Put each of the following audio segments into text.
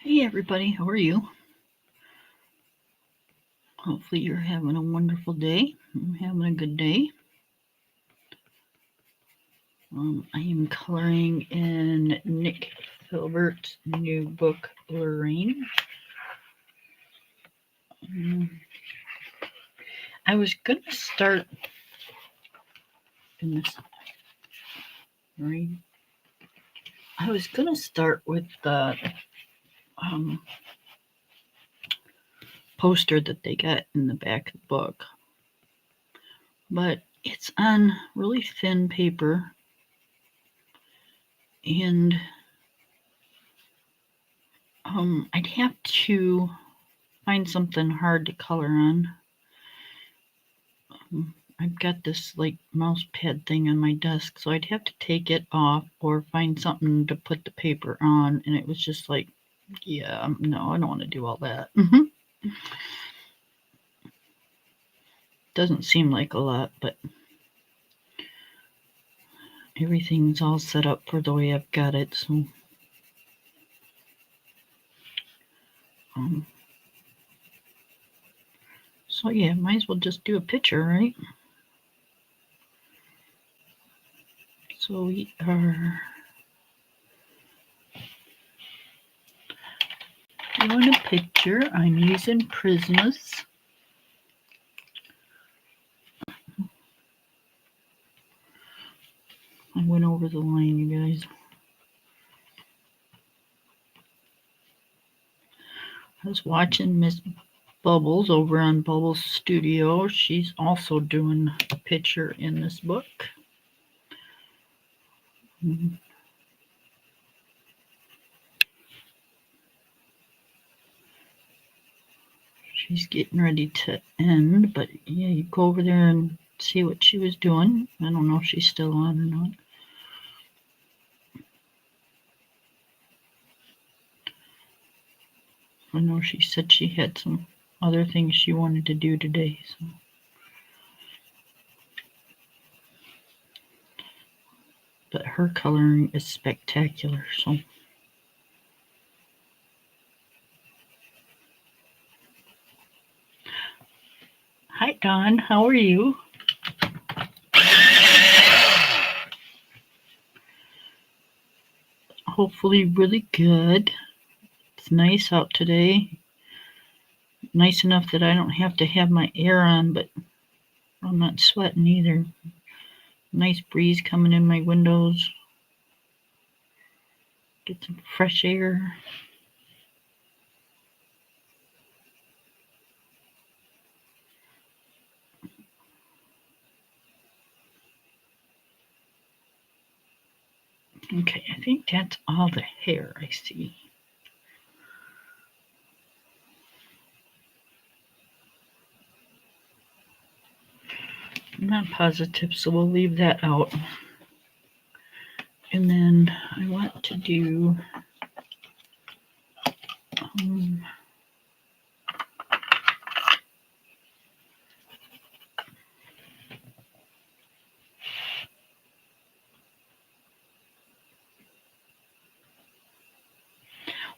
Hey everybody, how are you? Hopefully you're having a wonderful day. I'm having a good day. I am coloring in Nick Filbert's new book, Lorraine. I was going to start in this. Lorraine. I was going to start with the poster that they got in the back of the book, but it's on really thin paper, and I'd have to find something hard to color on. I've got this like mouse pad thing on my desk, so I'd have to take it off or find something to put the paper on, and it was just like, yeah, no, I don't want to do all that. Doesn't seem like a lot, but everything's all set up for the way I've got it, so yeah, might as well just do a picture, right? So we are doing a picture. I'm using Prismas. I went over the line, you guys. I was watching Miss Bubbles over on Bubbles Studio. She's also doing a picture in this book. She's getting ready to end, but yeah, you go over there and see what she was doing. I don't know if she's still on or not. I know she said she had some other things she wanted to do today. So. But her coloring is spectacular. So. Hi, Don. How are you? Hopefully really good. It's nice out today. Nice enough that I don't have to have my air on, but I'm not sweating either. Nice breeze coming in my windows. Get some fresh air. Okay, I think that's all the hair I see. I'm not positive, so we'll leave that out. And then I want to do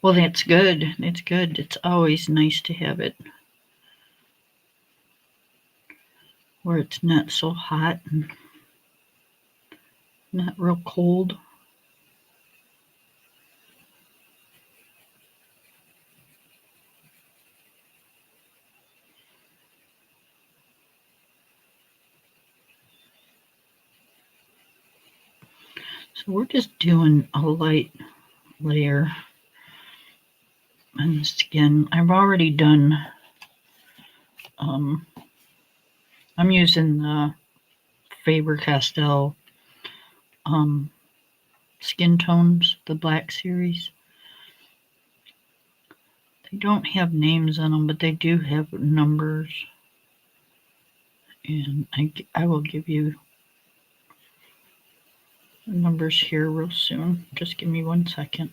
well, that's good. It's good. It's always nice to have it where it's not so hot and not real cold. So we're just doing a light layer on the skin. I've already done, I'm using the Faber-Castell skin tones, the black series. They don't have names on them, but they do have numbers. And I will give you the numbers here real soon. Just give me 1 second.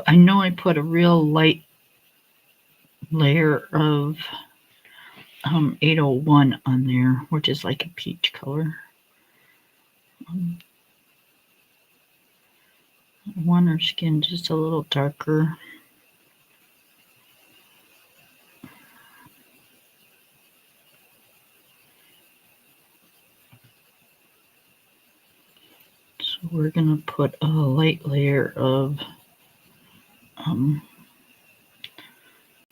I know I put a real light layer of 801 on there, which is like a peach color. I want her skin just a little darker. So we're going to put a light layer of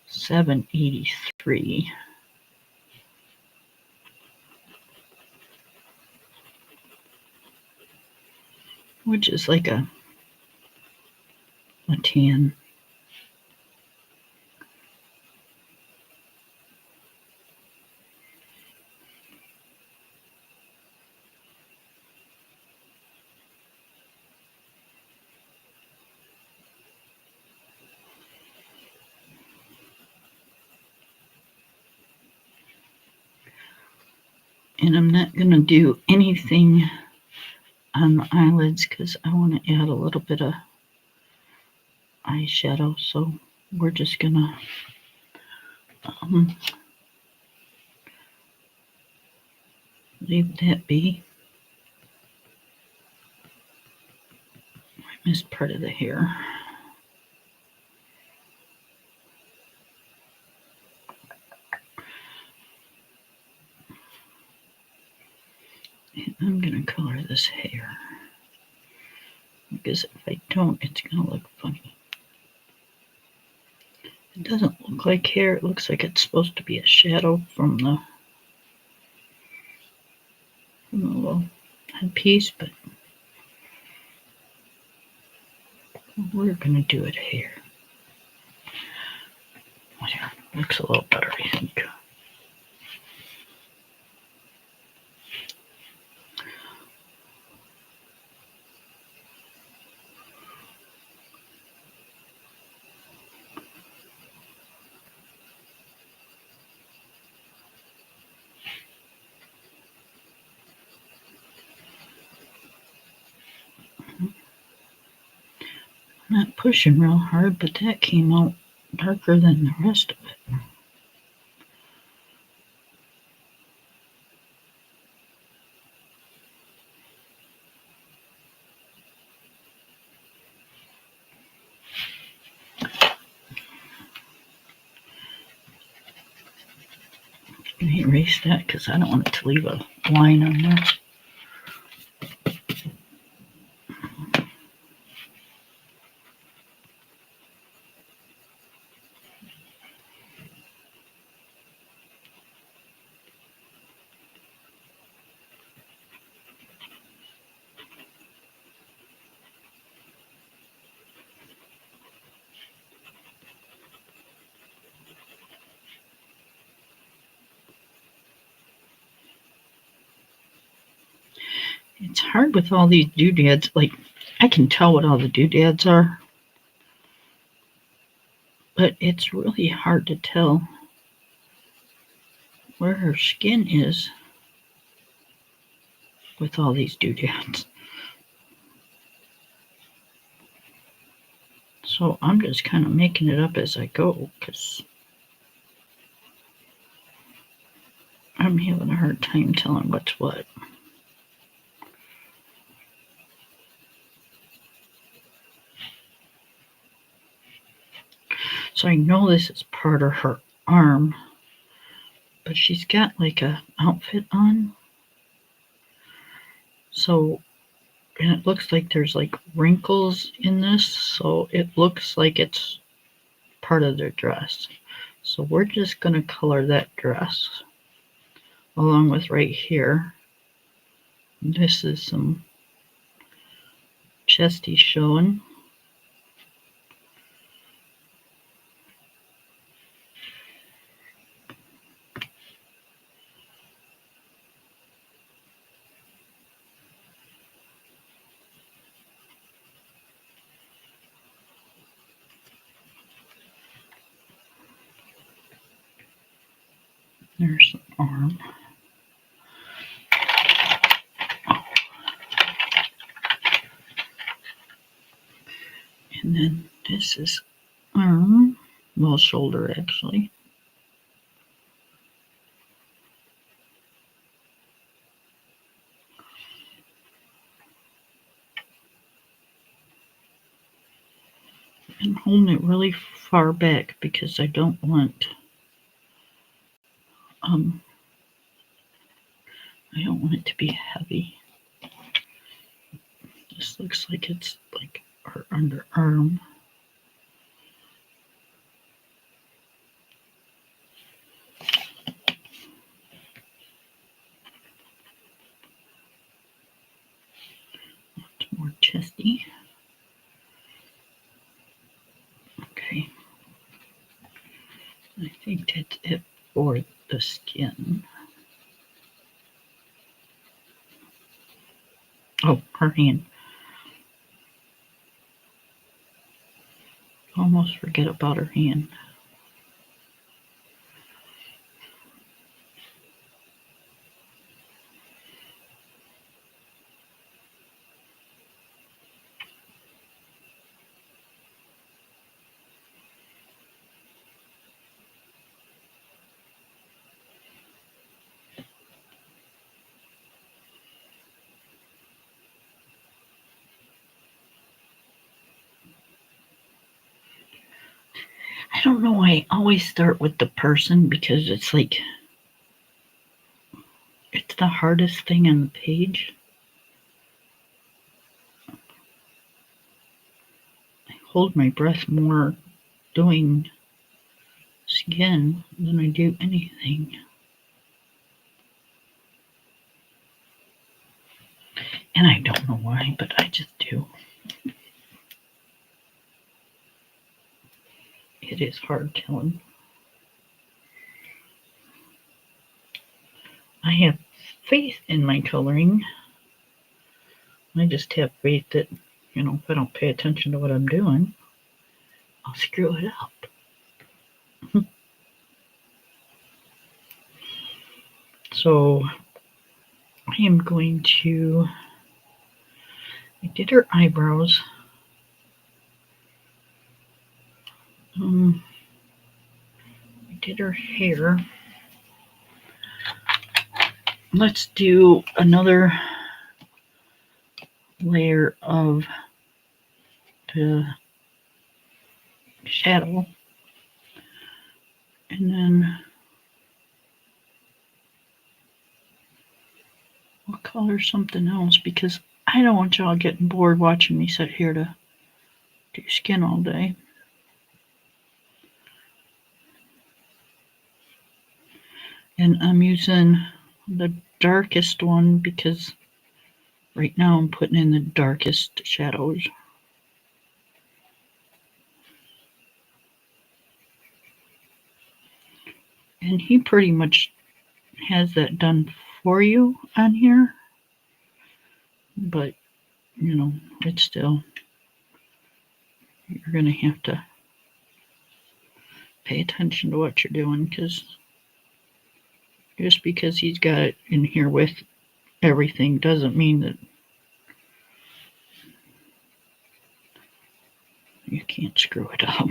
783. Which is like a tan. And I'm not going to do anything on the eyelids because I want to add a little bit of eyeshadow. So we're just going to leave that be. I missed part of the hair. And I'm going to color this hair. Because if I don't, it's going to look funny. It doesn't look like hair. It looks like it's supposed to be a shadow from the little headpiece, but we're going to do it hair. Whatever. Looks a little better, I think. I'm not pushing real hard, but that came out darker than the rest of it. Let me erase that because I don't want it to leave a line on there. It's hard with all these doodads. Like, I can tell what all the doodads are, but it's really hard to tell where her skin is with all these doodads. So I'm just kind of making it up as I go because I'm having a hard time telling what's what. So I know this is part of her arm, but she's got like a outfit on. So, and it looks like there's like wrinkles in this, so it looks like it's part of their dress. So we're just going to color that dress along with right here. This is some chesty showing. There's the arm. And then this is arm, well, shoulder actually. I'm holding it really far back because I don't want it to be heavy. This looks like it's like her underarm. It's more chesty. Okay. I think that's it for the skin. Oh, her hand. Almost forget about her hand. I don't know why I always start with the person because it's like it's the hardest thing on the page. I hold my breath more doing skin than I do anything. And I don't know why, but I just do. It is hard killing. I have faith in my coloring. I just have faith that, if I don't pay attention to what I'm doing, I'll screw it up. So I am going to, I did her eyebrows. I did her hair. Let's do another layer of the shadow. And then we'll color something else because I don't want y'all getting bored watching me sit here to do skin all day. And I'm using the darkest one because right now I'm putting in the darkest shadows. And he pretty much has that done for you on here. But, it's still, you're going to have to pay attention to what you're doing because just because he's got it in here with everything doesn't mean that you can't screw it up.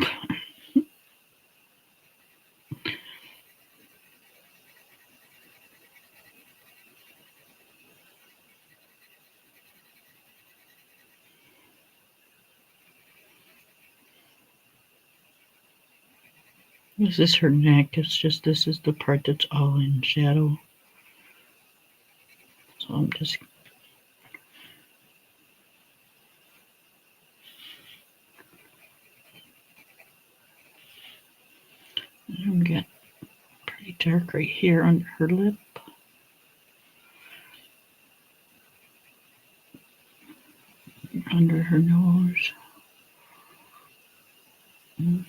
This is her neck. It's just this is the part that's all in shadow. So I'm just get pretty dark right here under her lip. Under her nose.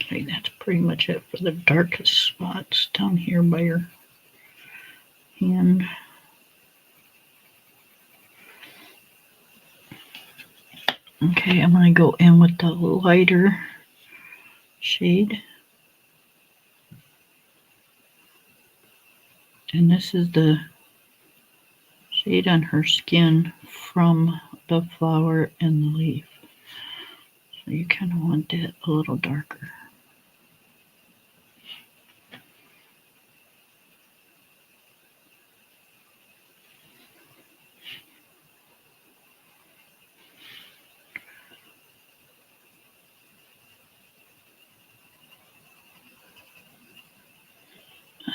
Okay, that's pretty much it for the darkest spots down here by her hand. Okay, I'm going to go in with the lighter shade. And this is the shade on her skin from the flower and the leaf. So you kind of want that a little darker.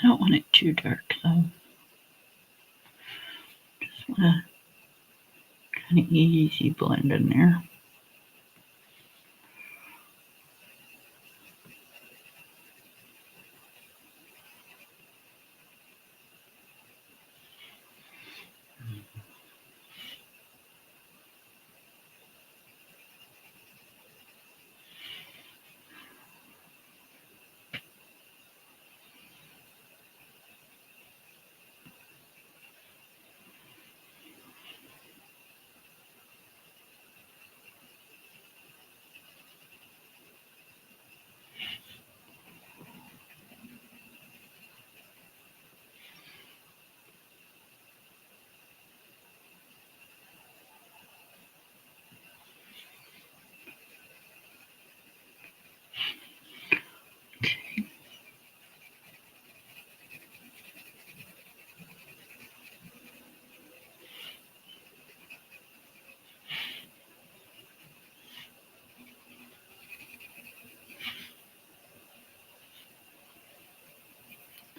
I don't want it too dark though. Just want a kind of easy blend in there.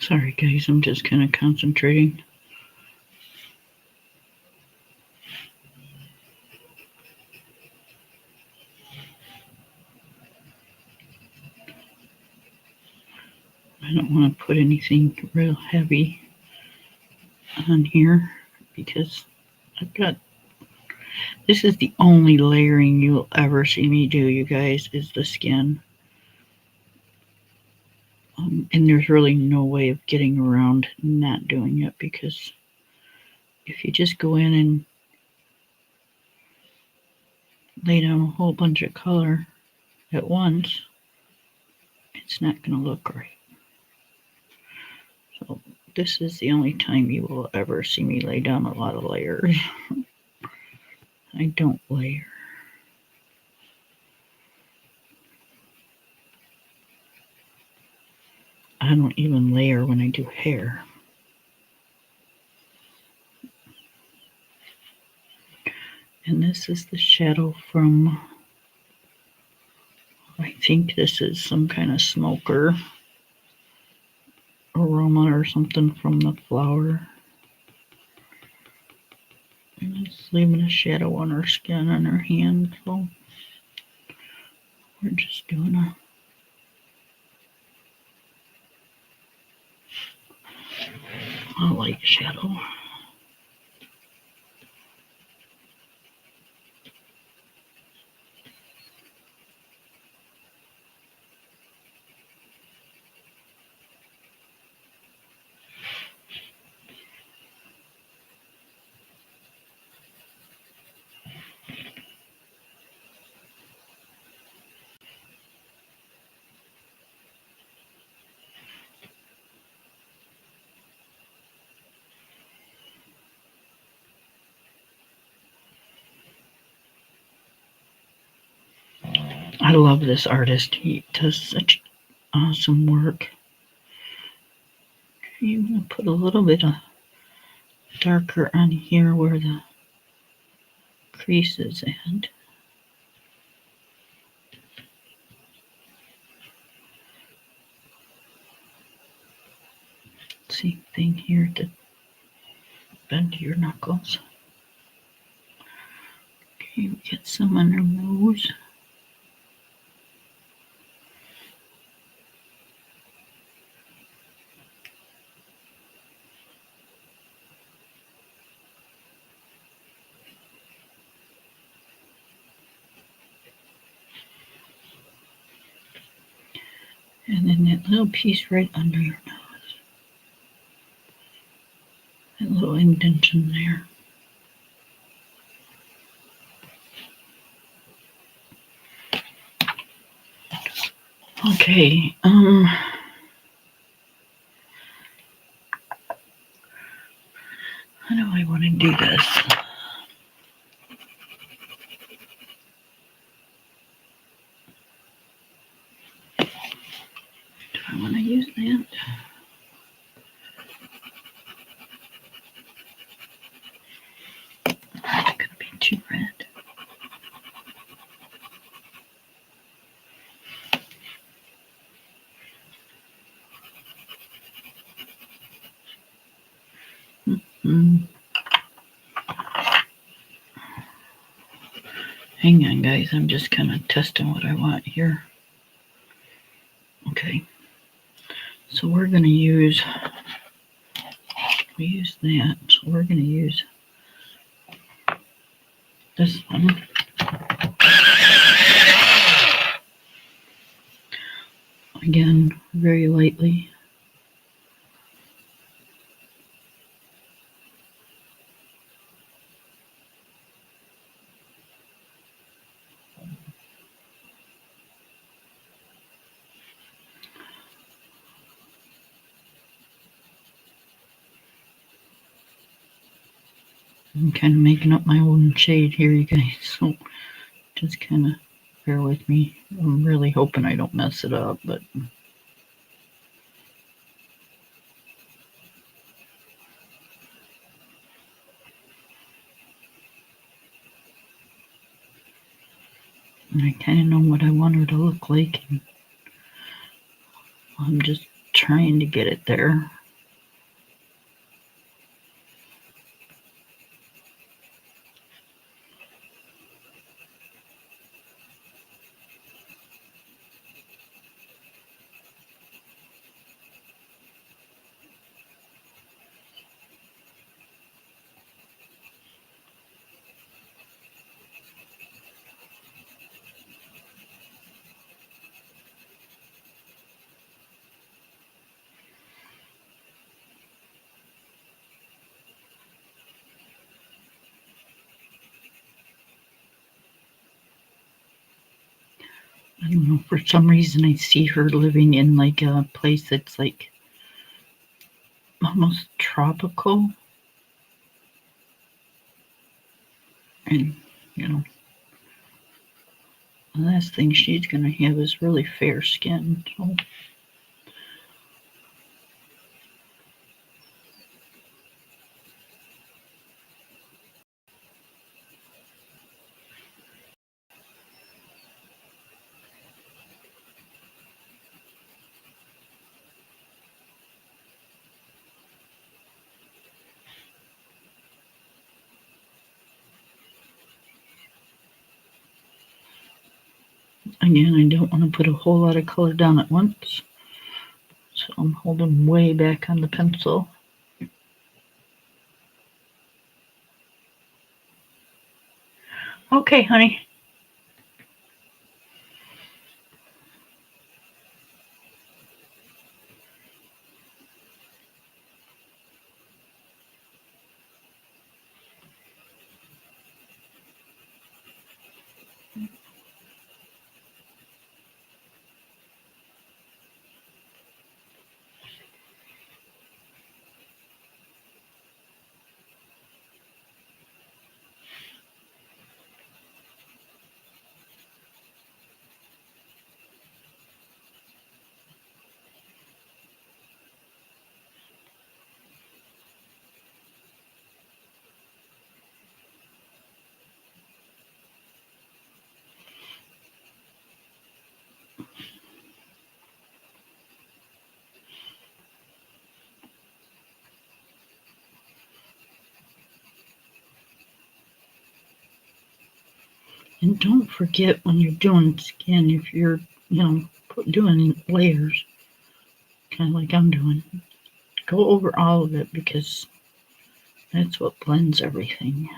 Sorry guys, I'm just kind of concentrating. I don't want to put anything real heavy on here because this is the only layering you'll ever see me do, you guys, is the skin. And there's really no way of getting around not doing it, because if you just go in and lay down a whole bunch of color at once, it's not going to look right. So this is the only time you will ever see me lay down a lot of layers. I don't layer. I don't even layer when I do hair. And this is the shadow from, I think this is some kind of smoker aroma or something from the flower. And it's leaving a shadow on her skin and her hand, so we're just doing a light shadow. I love this artist. He does such awesome work. I'm going to put a little bit of darker on here where the crease is at. Same thing here at the bend of your knuckles. Okay, we get some on her nose. And then that little piece right under your nose. That little indentation there. Okay, how do I want to do this? Do I want to use that? It's going to be too red. Mm. Hang on, guys. I'm just kind of testing what I want here. Okay. So we're going to use, we use that. So we're going to use this one. Again, very lightly. I'm kind of making up my own shade here, you guys, so just kind of bear with me. I'm really hoping I don't mess it up, but I kind of know what I want her to look like. And I'm just trying to get it there. I don't know, for some reason I see her living in like a place that's like almost tropical. And, you know, the last thing she's going to have is really fair skin. So again, I don't want to put a whole lot of color down at once. So I'm holding way back on the pencil. Okay, honey. And don't forget when you're doing skin, if you're, doing layers, kind of like I'm doing, go over all of it because that's what blends everything.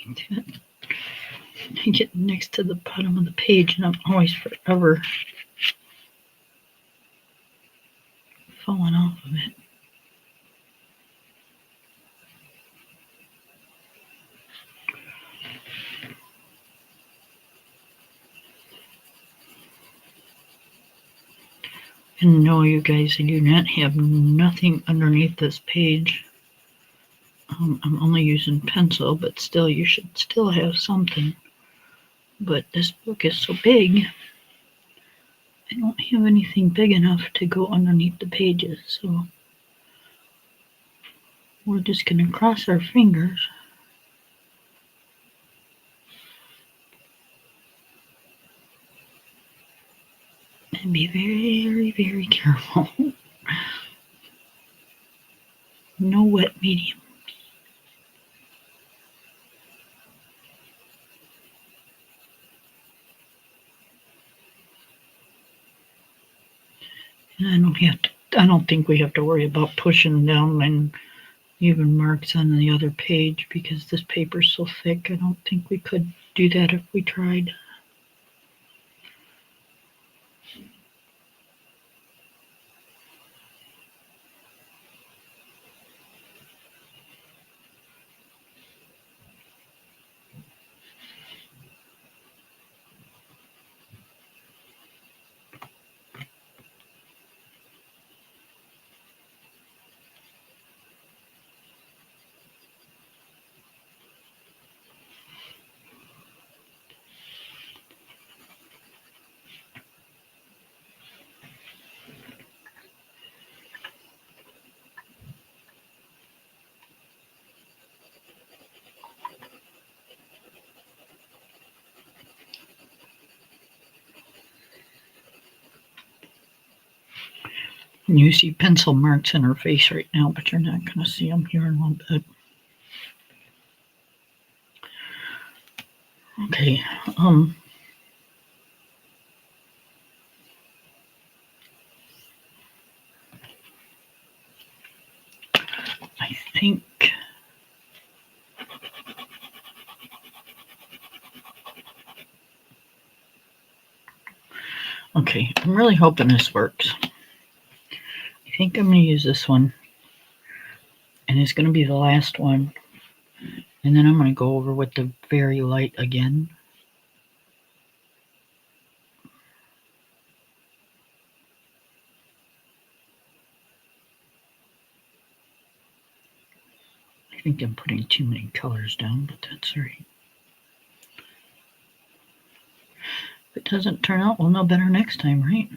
I get next to the bottom of the page and I'm always forever falling off of it. And no, you guys, I do not have nothing underneath this page. I'm only using pencil, but still, you should still have something. But this book is so big, I don't have anything big enough to go underneath the pages. So we're just going to cross our fingers. And be very, very careful. No wet medium. And I don't think we have to worry about pushing down and even marks on the other page because this paper's so thick. I don't think we could do that if we tried. You see pencil marks in her face right now, but you're not going to see them here in a little bit. Okay, I think okay, I'm really hoping this works. I think I'm going to use this one, and it's going to be the last one, and then I'm going to go over with the very light again. I think I'm putting too many colors down, but that's all right. If it doesn't turn out, we'll know better next time, right?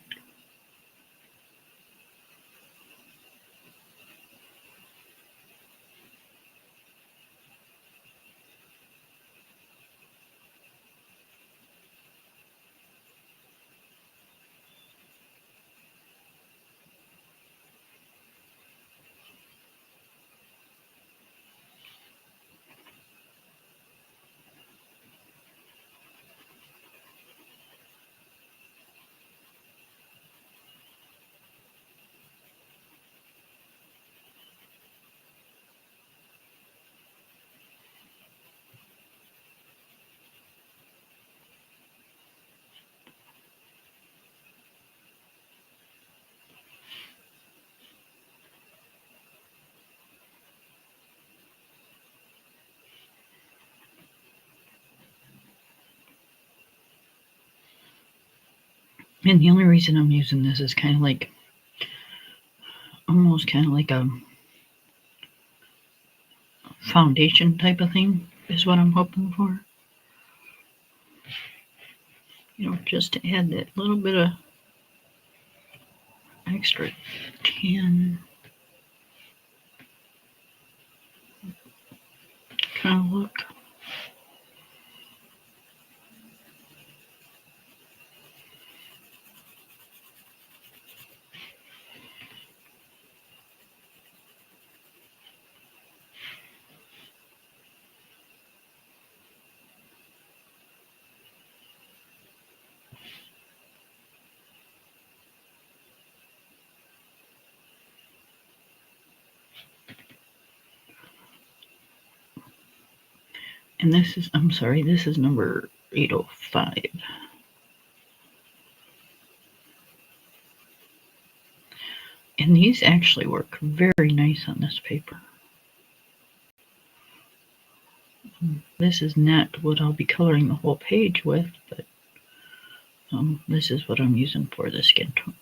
And the only reason I'm using this is kind of like, almost kind of like a foundation type of thing is what I'm hoping for. You know, just to add that little bit of extra tan kind of look. And this is, I'm sorry, this is number 805. And these actually work very nice on this paper. This is not what I'll be coloring the whole page with, but this is what I'm using for the skin tone.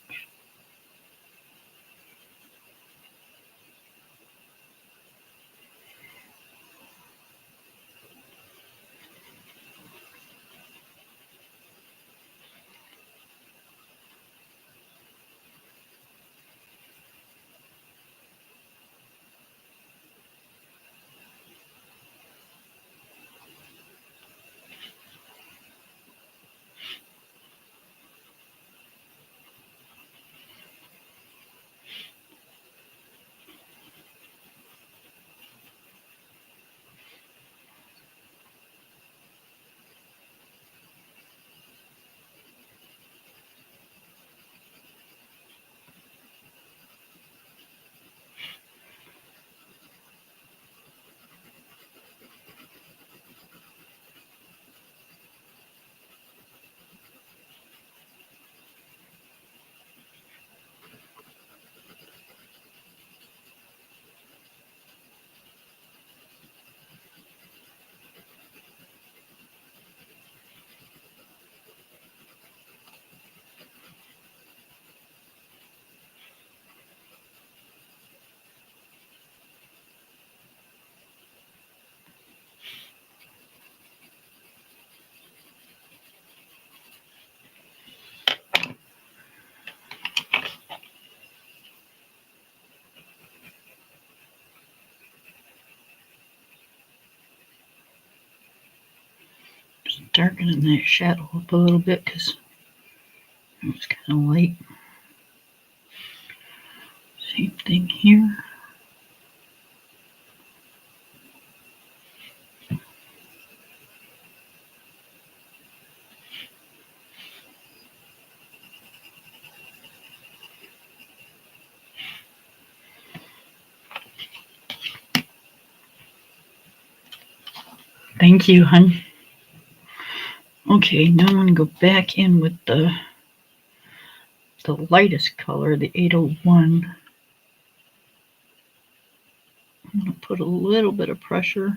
Just darkening that shadow up a little bit because it's kind of light. Same thing here. Thank you, hon. Okay, now I'm going to go back in with the lightest color, the 801. I'm going to put a little bit of pressure.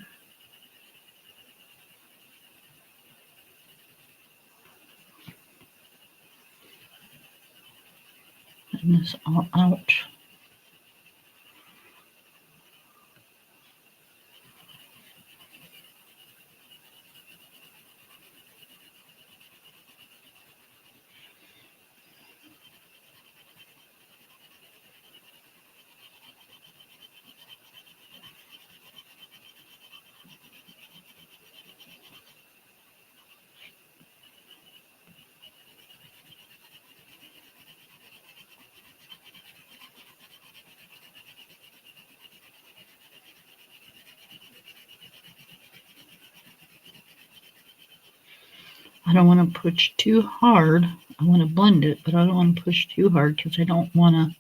And this all out. I don't want to push too hard. I want to blend it, but I don't want to push too hard because I don't want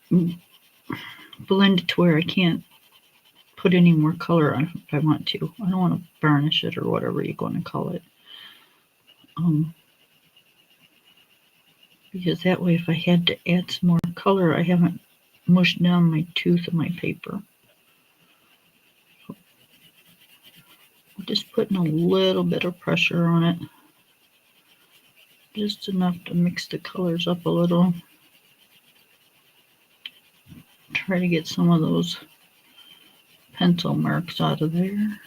to blend it to where I can't put any more color on if I want to. I don't want to varnish it or whatever you're going to call it. Because that way if I had to add some more color, I haven't mushed down my tooth of my paper. Just putting a little bit of pressure on it. Just enough to mix the colors up a little. Try to get some of those pencil marks out of there.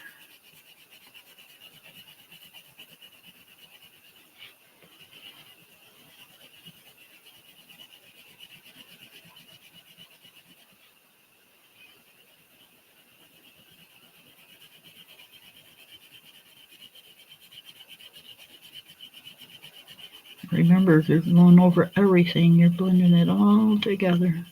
Remember, if you're going over everything, you're blending it all together.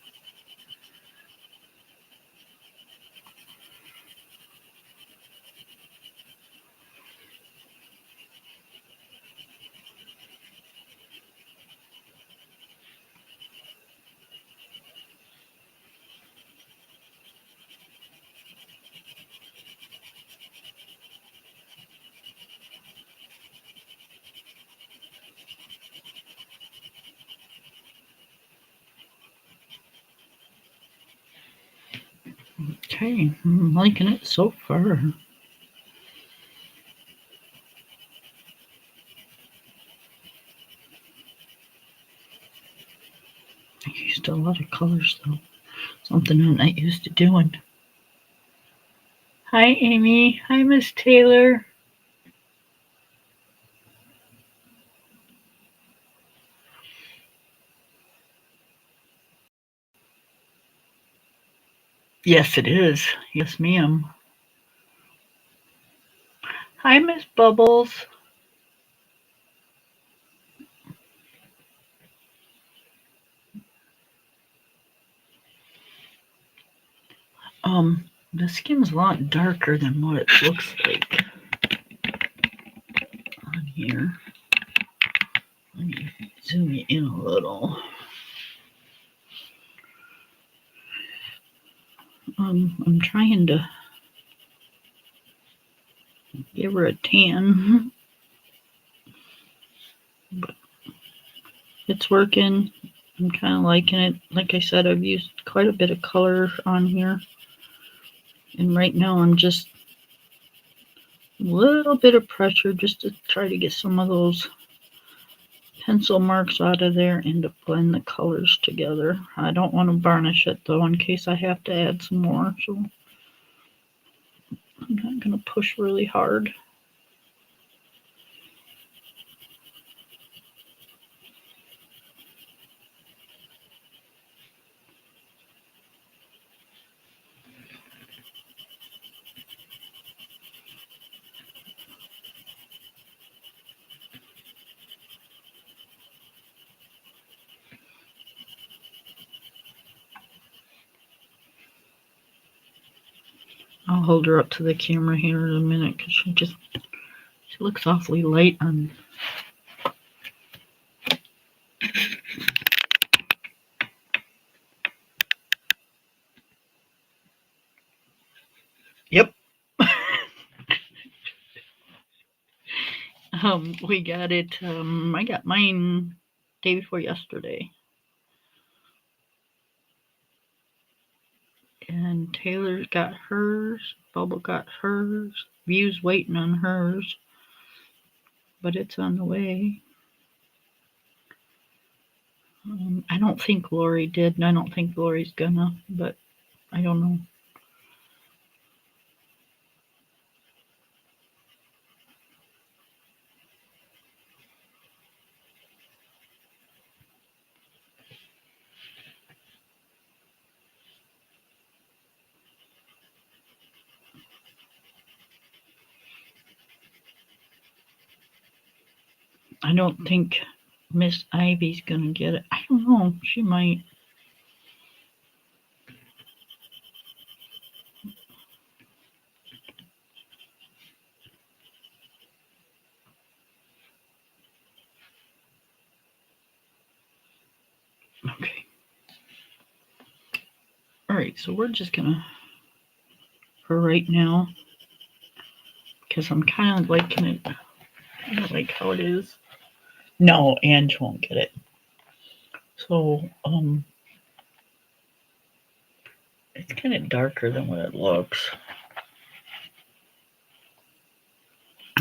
Okay, I'm liking it so far. I used a lot of colors though. Something I'm not used to doing. Hi, Amy. Hi, Miss Taylor. Yes, it is. Yes, ma'am. Hi, Miss Bubbles. The skin's a lot darker than what it looks like on here. Let me zoom you in a little. I'm trying to give her a tan, but it's working. I'm kind of liking it. Like I said, I've used quite a bit of color on here, and right now I'm just a little bit of pressure just to try to get some of those pencil marks out of there and to blend the colors together. I don't want to varnish it though in case I have to add some more, so I'm not going to push really hard. I'll hold her up to the camera here in a minute because she looks awfully light on. Yep. We got it. I got mine day before yesterday. And Taylor got hers. Bubble got hers. View's waiting on hers. But it's on the way. I don't think Lori did, and I don't think Lori's gonna, but I don't know. I don't think Miss Ivy's gonna get it. I don't know. She might. Okay. Alright, so we're just gonna, for right now, because I'm kind of liking it. I don't like how it is. No, Ange won't get it. So, it's kind of darker than what it looks.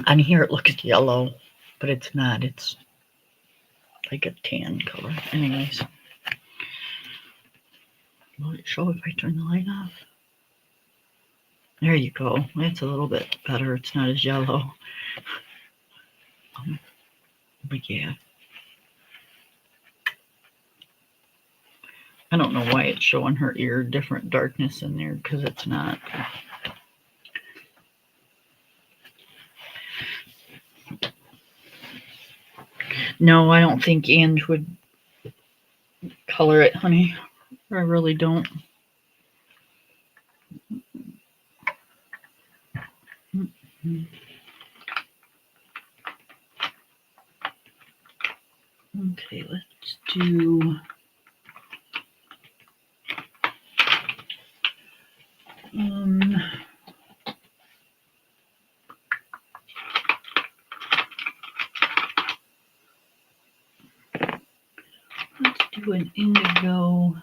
On here it looks yellow, but it's not. It's like a tan color. Anyways. Will it show if I turn the light off? There you go. That's a little bit better. It's not as yellow. But yeah. I don't know why it's showing her ear different darkness in there, because it's not. No, I don't think Ange would color it, honey. I really don't. Okay, let's do let's do an indigo.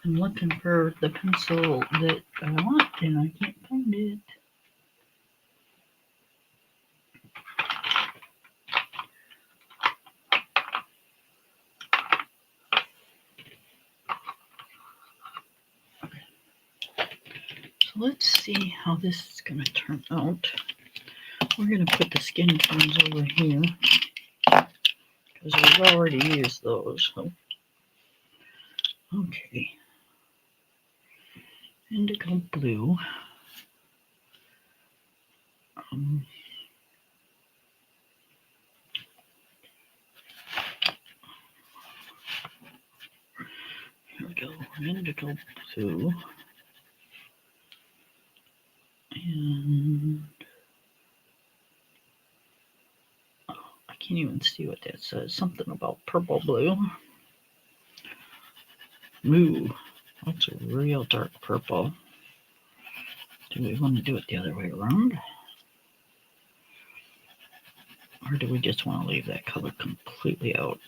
I'm looking for the pencil that I want and I can't find it. So let's see how this is going to turn out. We're going to put the skin tones over here because we've already used those. So. Okay. Indigo blue. Here we go. Indigo blue. And I can't even see what that says. Something about purple blue. Ooh, that's a real dark purple. Do we want to do it the other way around? Or do we just want to leave that color completely out?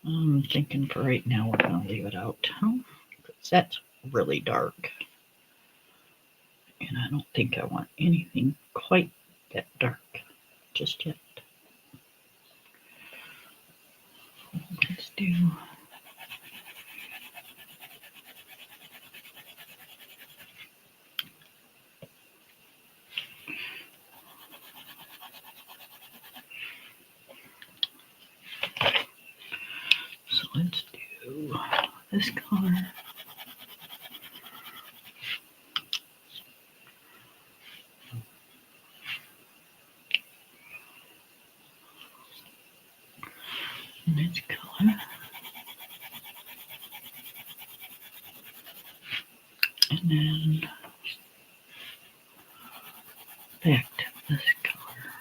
I'm thinking for right now we're going to leave it out. Because that's really dark. And I don't think I want anything quite that dark just yet. Let's do... So let's do this color. And this color. And then back to this color.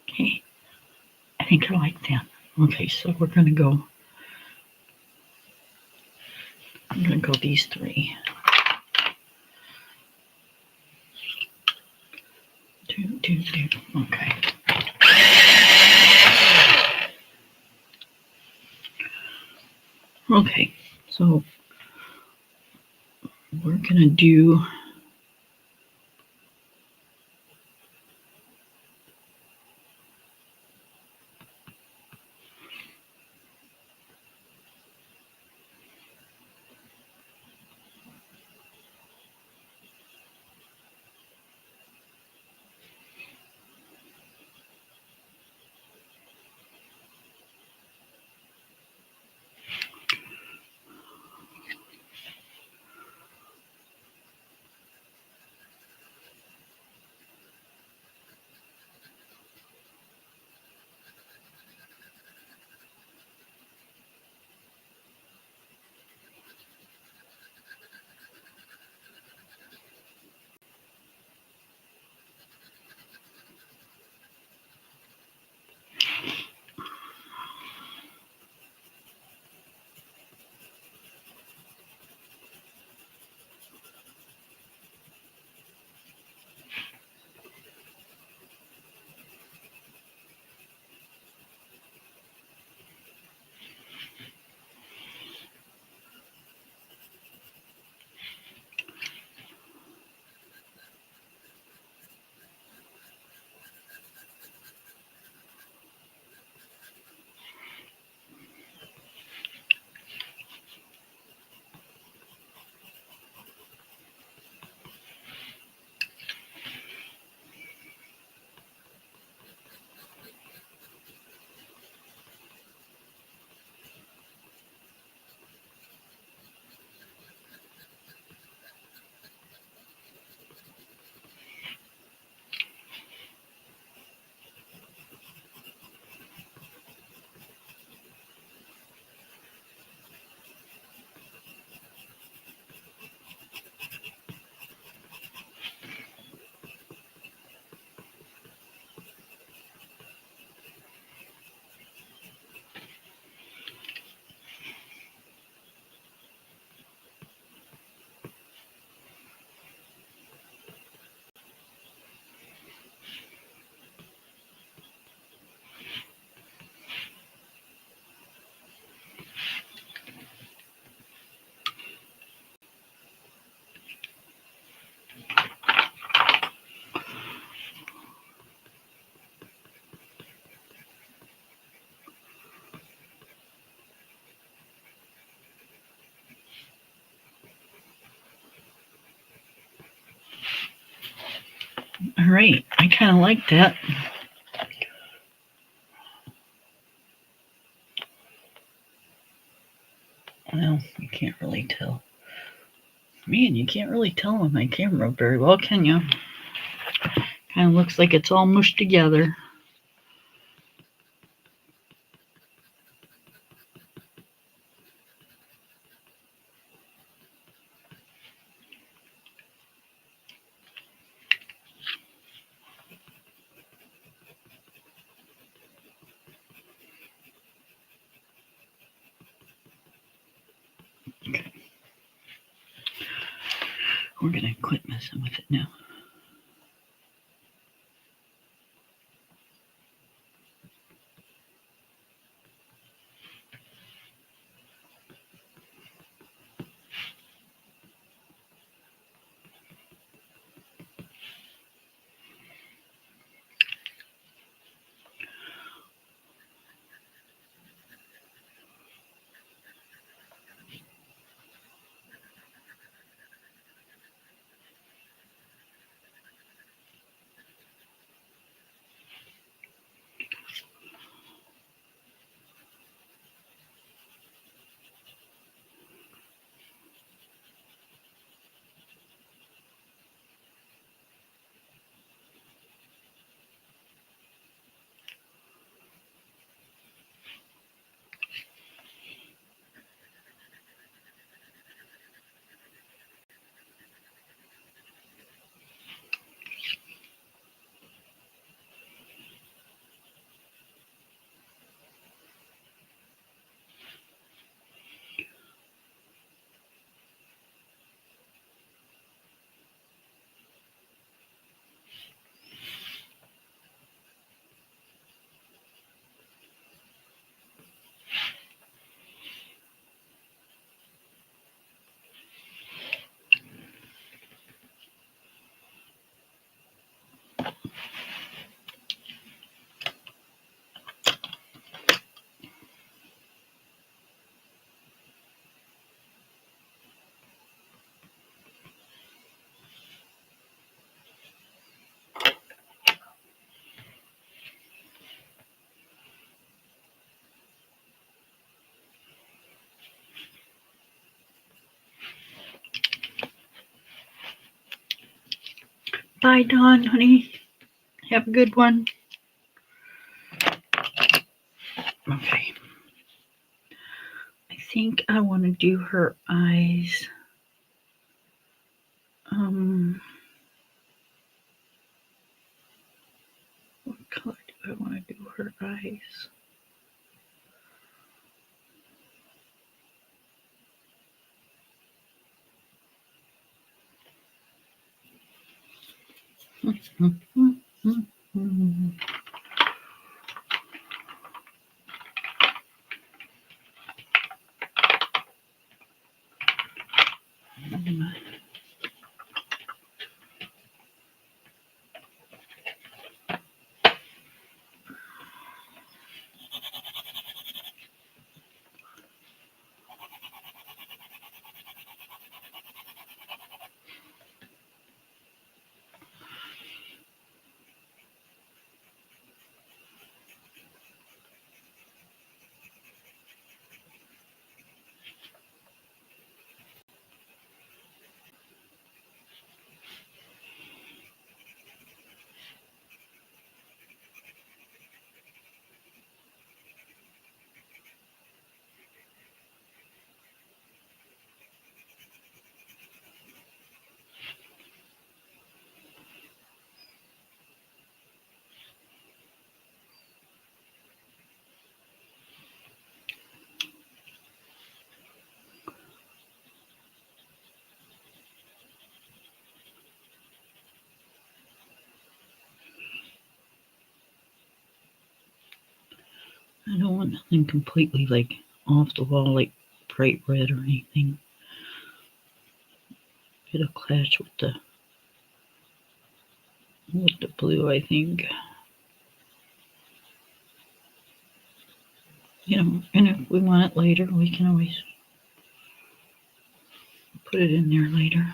Okay, I think I like that. Okay, so we're going to go, I'm going to go these three. 2, 2, 2. Okay. Okay, so we're going to do All right, I kind of like that. Well, you can't really tell. Man, you can't really tell on my camera very well, can you? Kind of looks like it's all mushed together. Okay. We're going to quit messing with it now. Bye, Dawn, honey. Have a good one. Okay. I think I want to do her eyes. What color do I want to do her eyes? I don't want nothing completely like off the wall, like bright red or anything. It'll clash with the blue, I think. You know, and if we want it later, we can always put it in there later.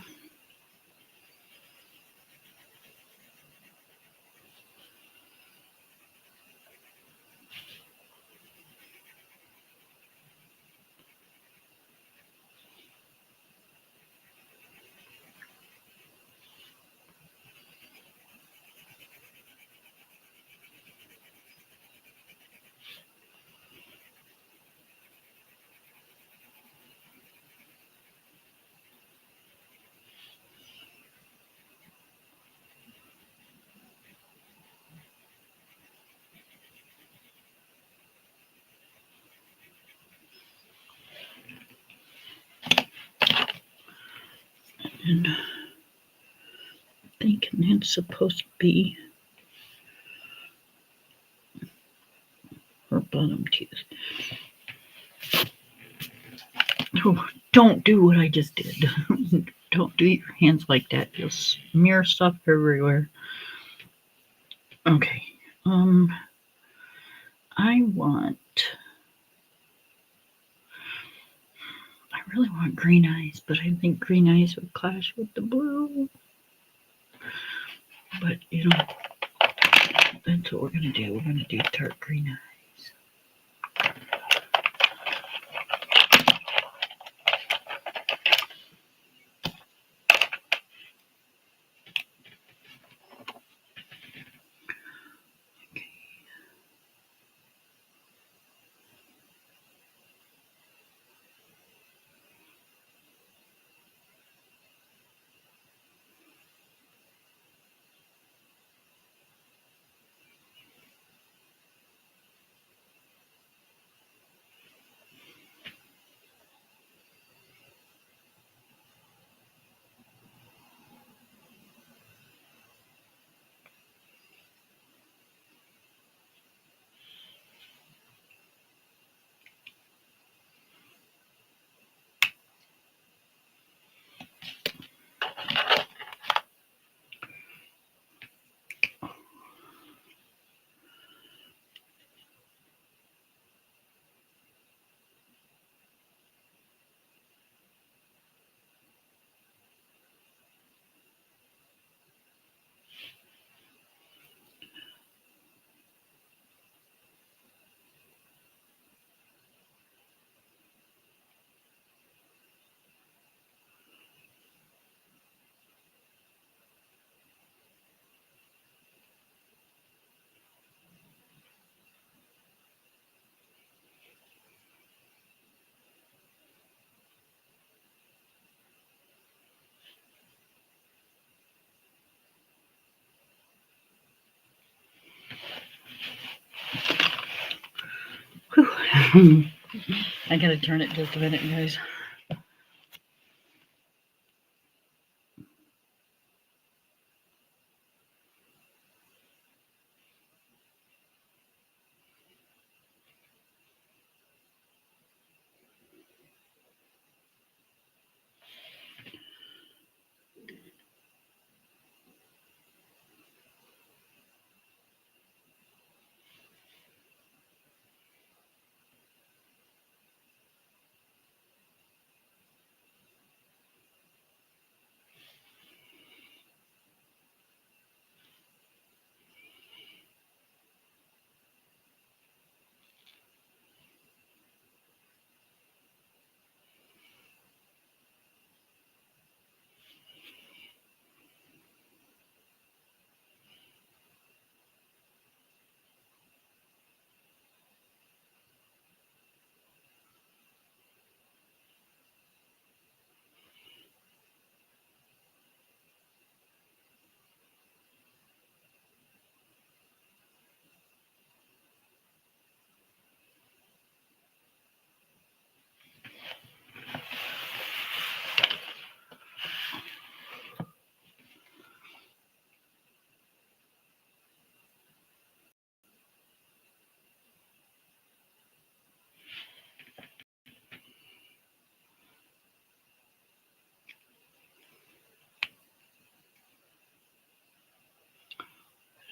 And thinking it's supposed to be her bottom teeth. Oh, don't do what I just did. Don't do your hands like that. You'll smear stuff everywhere. Okay. I really want green eyes, but I think green eyes would clash with the blue. But, that's what we're going to do. We're going to do dark green eyes. Whew. I gotta turn it just a minute, guys.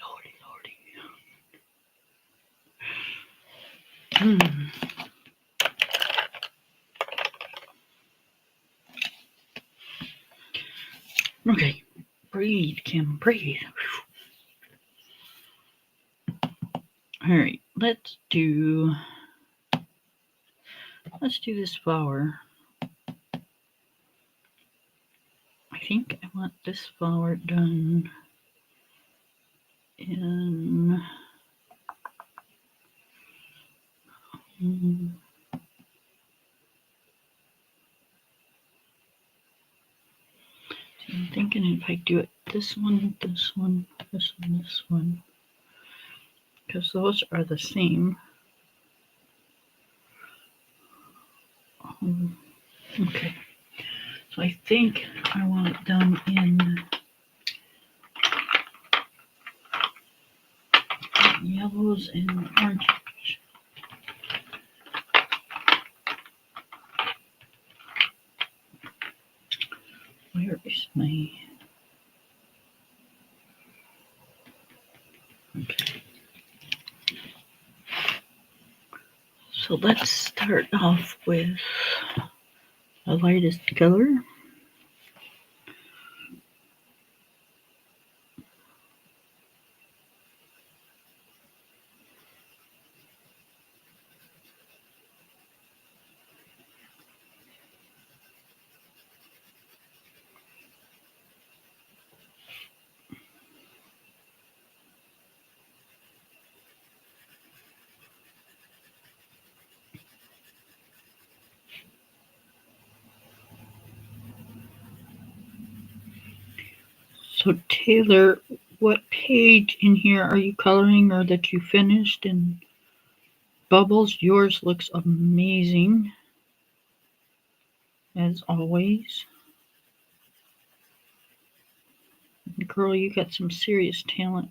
Lordy. Okay. Breathe, Kim. Breathe. All right. Let's do this flower. I think I want this flower done in I'm thinking if I do it this one, this one, this one, this one, because those are the same. Okay, So I think I want it done in yellows and orange. Where is my... Okay. So let's start off with the lightest color. So Taylor, what page in here are you coloring or that you finished? And Bubbles, yours looks amazing, as always. Girl, you got some serious talent.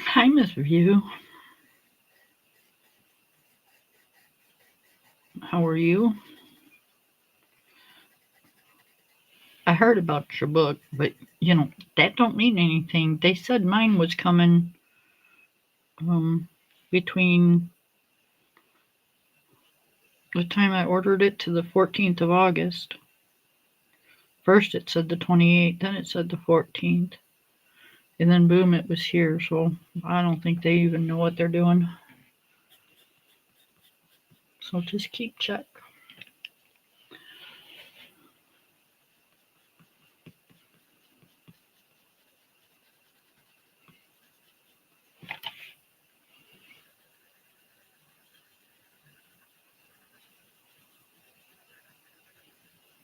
Hi, Miss View. How are you? I heard about your book, but that don't mean anything. They said mine was coming between the time I ordered it to the 14th of August. First it said the 28th, then it said the 14th. And then boom, it was here. So I don't think they even know what they're doing. So just keep check.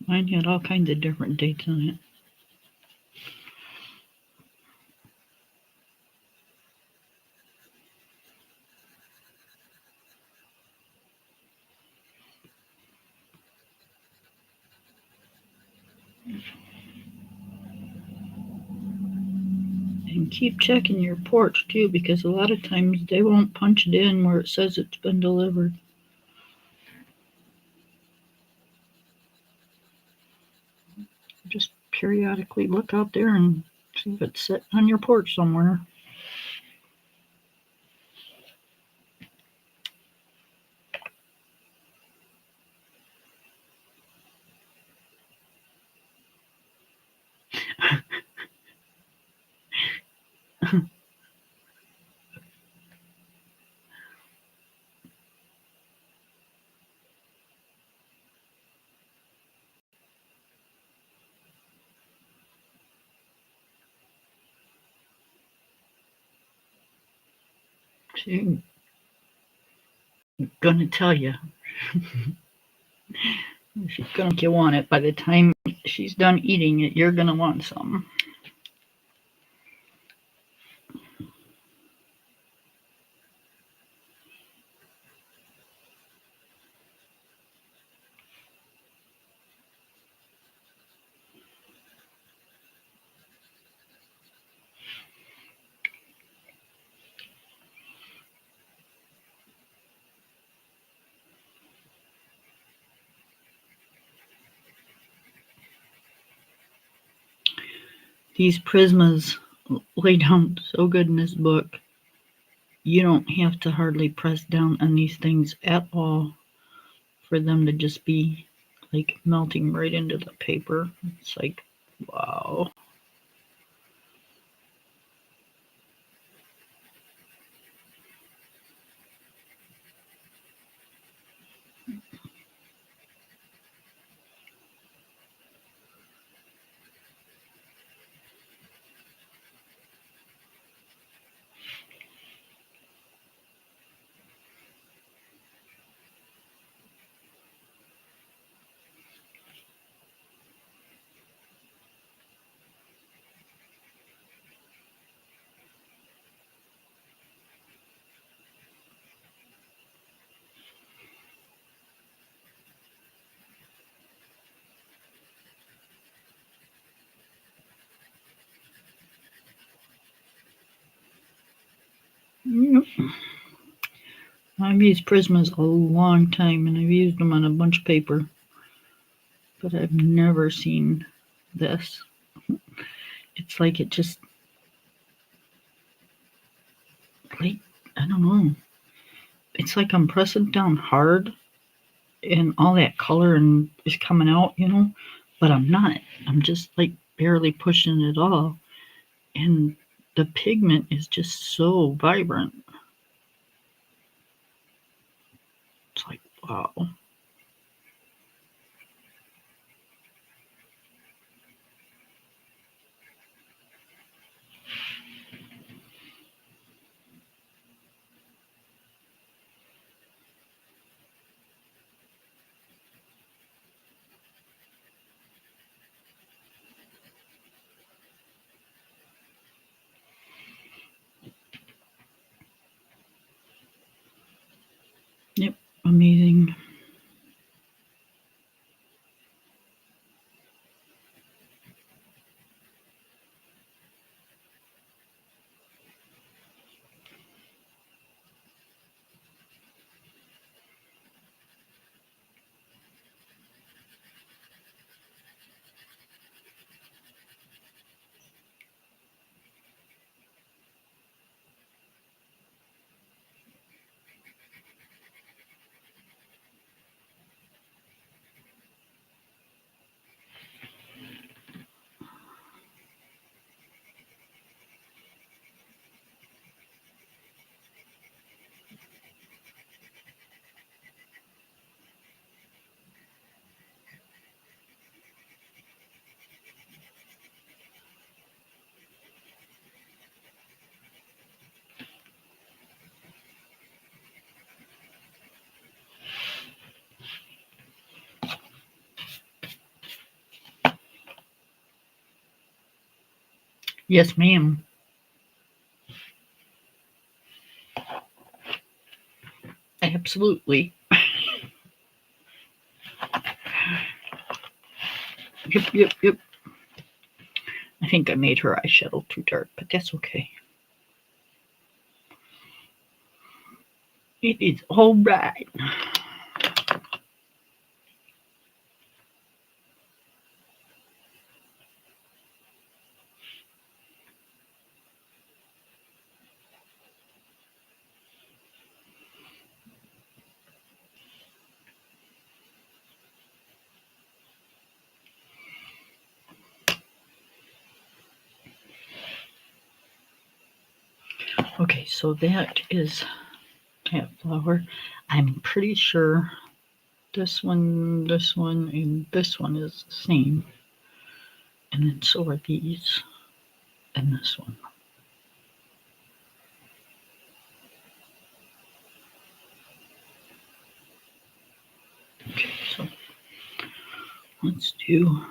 Mine had all kinds of different dates on it. And keep checking your porch too, because a lot of times they won't punch it in where it says it's been delivered. Just periodically look out there and see if it's sitting on your porch somewhere. She's gonna tell you. She's gonna make you want it. By the time she's done eating it, you're gonna want some. These Prismas lay down so good in this book. you don't have to hardly press down on these things at all for them to just be like melting right into the paper. It's like, wow. Yep. I've used Prismas a long time and I've used them on a bunch of paper, but I've never seen this. It's like it just, like, I don't know. It's like I'm pressing down hard and all that color and is coming out, but I'm not. I'm just like barely pushing it all. And the pigment is just so vibrant. It's like, wow. Yep, amazing. Yes, ma'am. Absolutely. Yep, yep, yep. I think I made her eyeshadow too dark, but that's okay. It is all right. Okay, so that is that flower. I'm pretty sure this one, and this one is the same. And then so are these and this one. Okay, so let's do.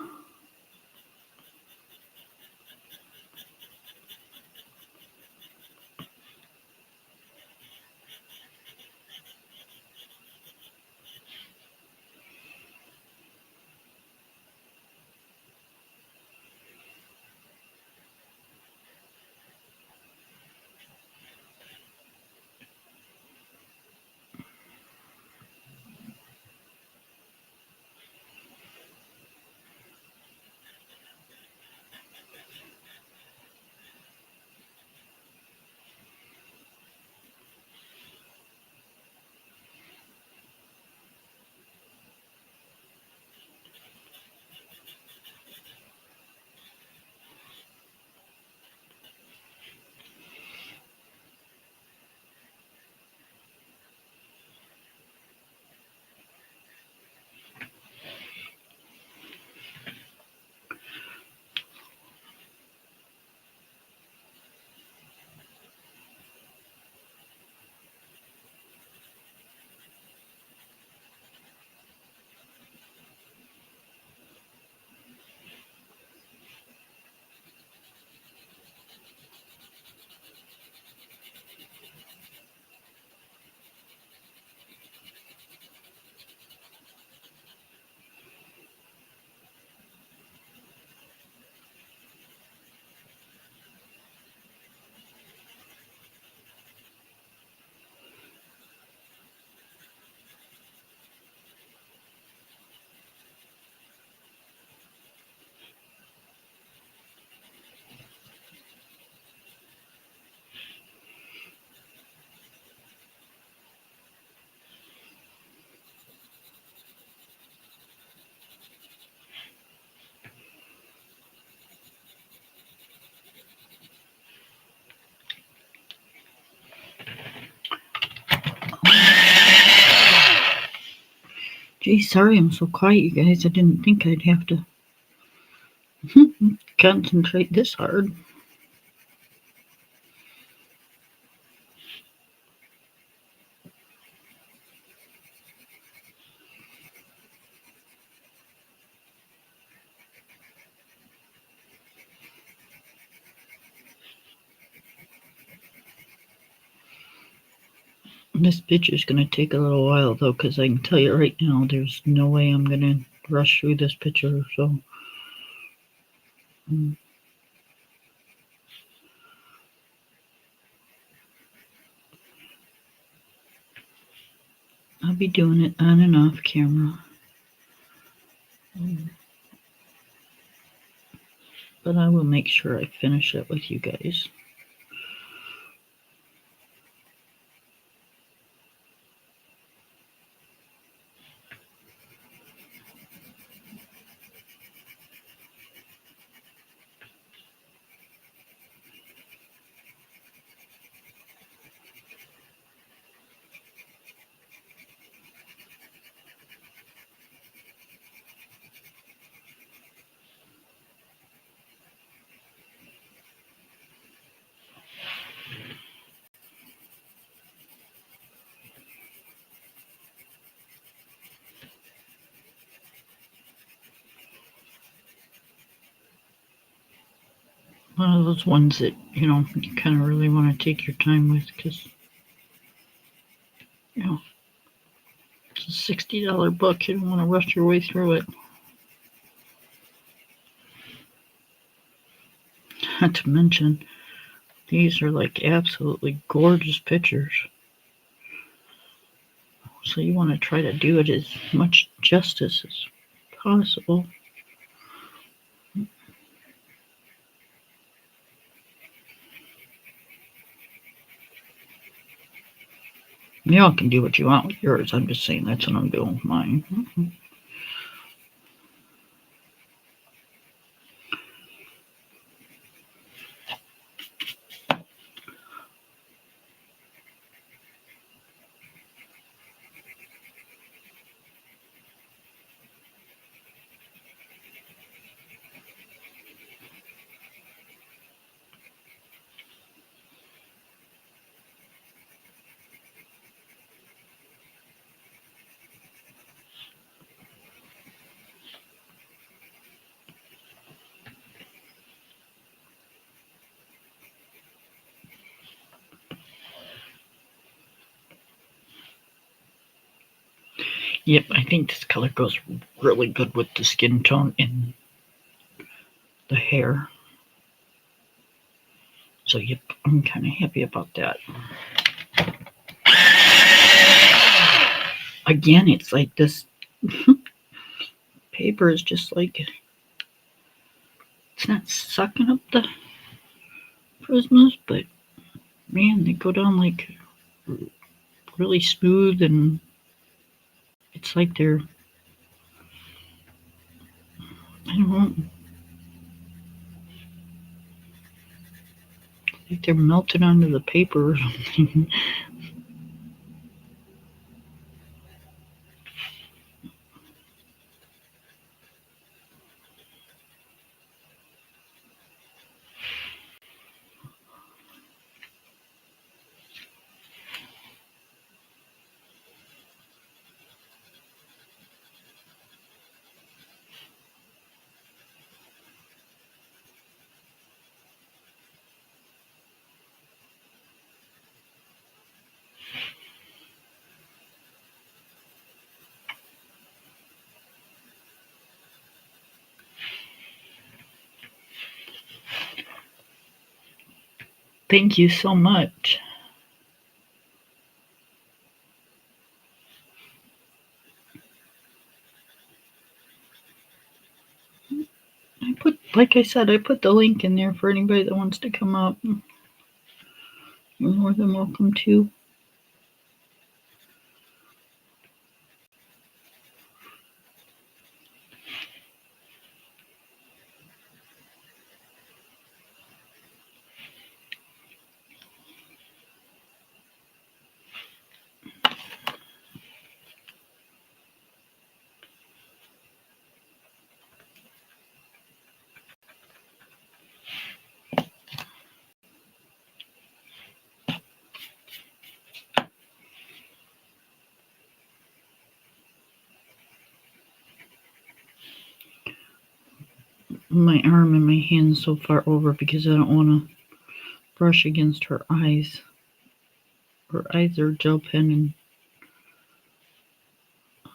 Gee, sorry I'm so quiet, you guys. I didn't think I'd have to concentrate this hard. This picture's going to take a little while, though, because I can tell you right now, there's no way I'm going to rush through this picture, so... I'll be doing it on and off camera. But I will make sure I finish it with you guys. One of those ones that, you know, you kind of really want to take your time with because, you know, it's a $60 book. You don't want to rush your way through it. Not to mention, these are like absolutely gorgeous pictures. So you want to try to do it as much justice as possible. Y'all can do what you want with yours. I'm just saying that's what I'm doing with mine. Yep, I think this color goes really good with the skin tone and the hair. So, yep, I'm kind of happy about that. Again, it's like this paper is just like, it's not sucking up the prismas, but man, they go down like really smooth, and it's like they're, I don't know, like they're melted onto the paper or something. Thank you so much. Like I said, I put the link in there for anybody that wants to come up. You're more than welcome to. my arm and my hand so far over because I don't want to brush against her eyes. Her eyes are gel pen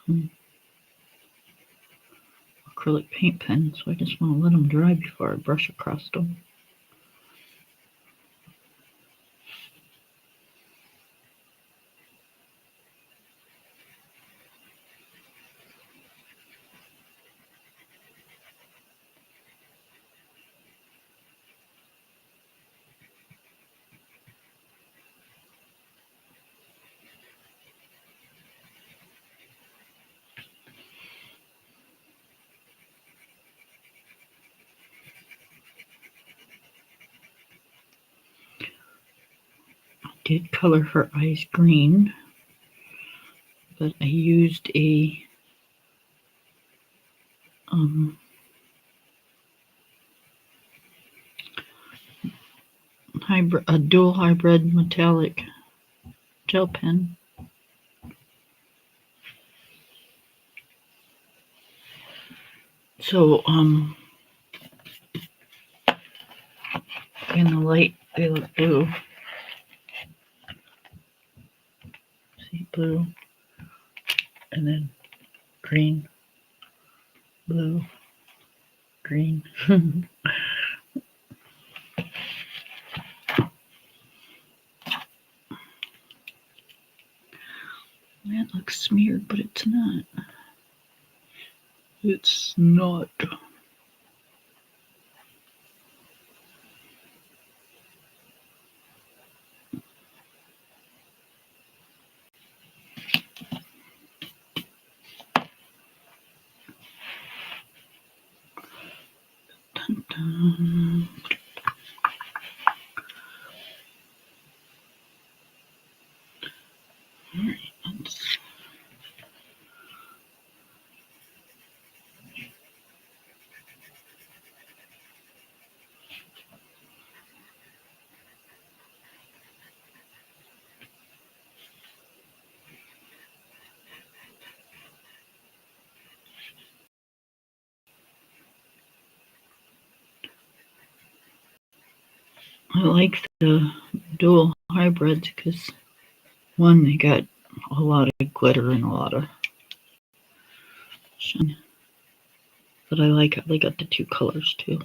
and acrylic paint pen, so I just want to let them dry before I brush across them. Did color her eyes green, but I used a dual hybrid metallic gel pen. So in the light they look blue. See, blue, and then green, blue, green. That looks smeared, but it's not. It's not. Dun, dun. All right, let's. I like the dual hybrids because one, they got a lot of glitter and a lot of shine. But I like how they got the two colors too.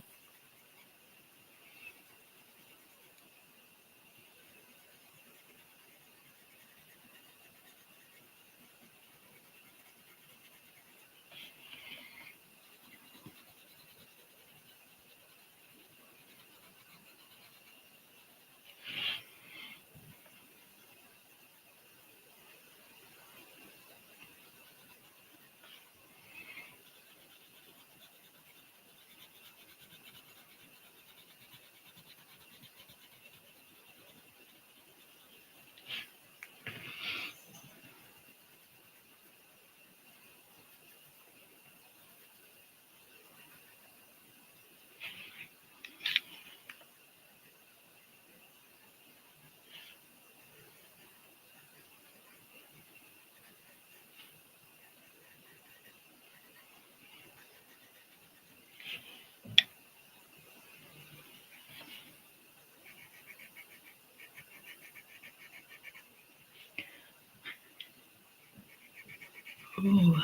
Ooh.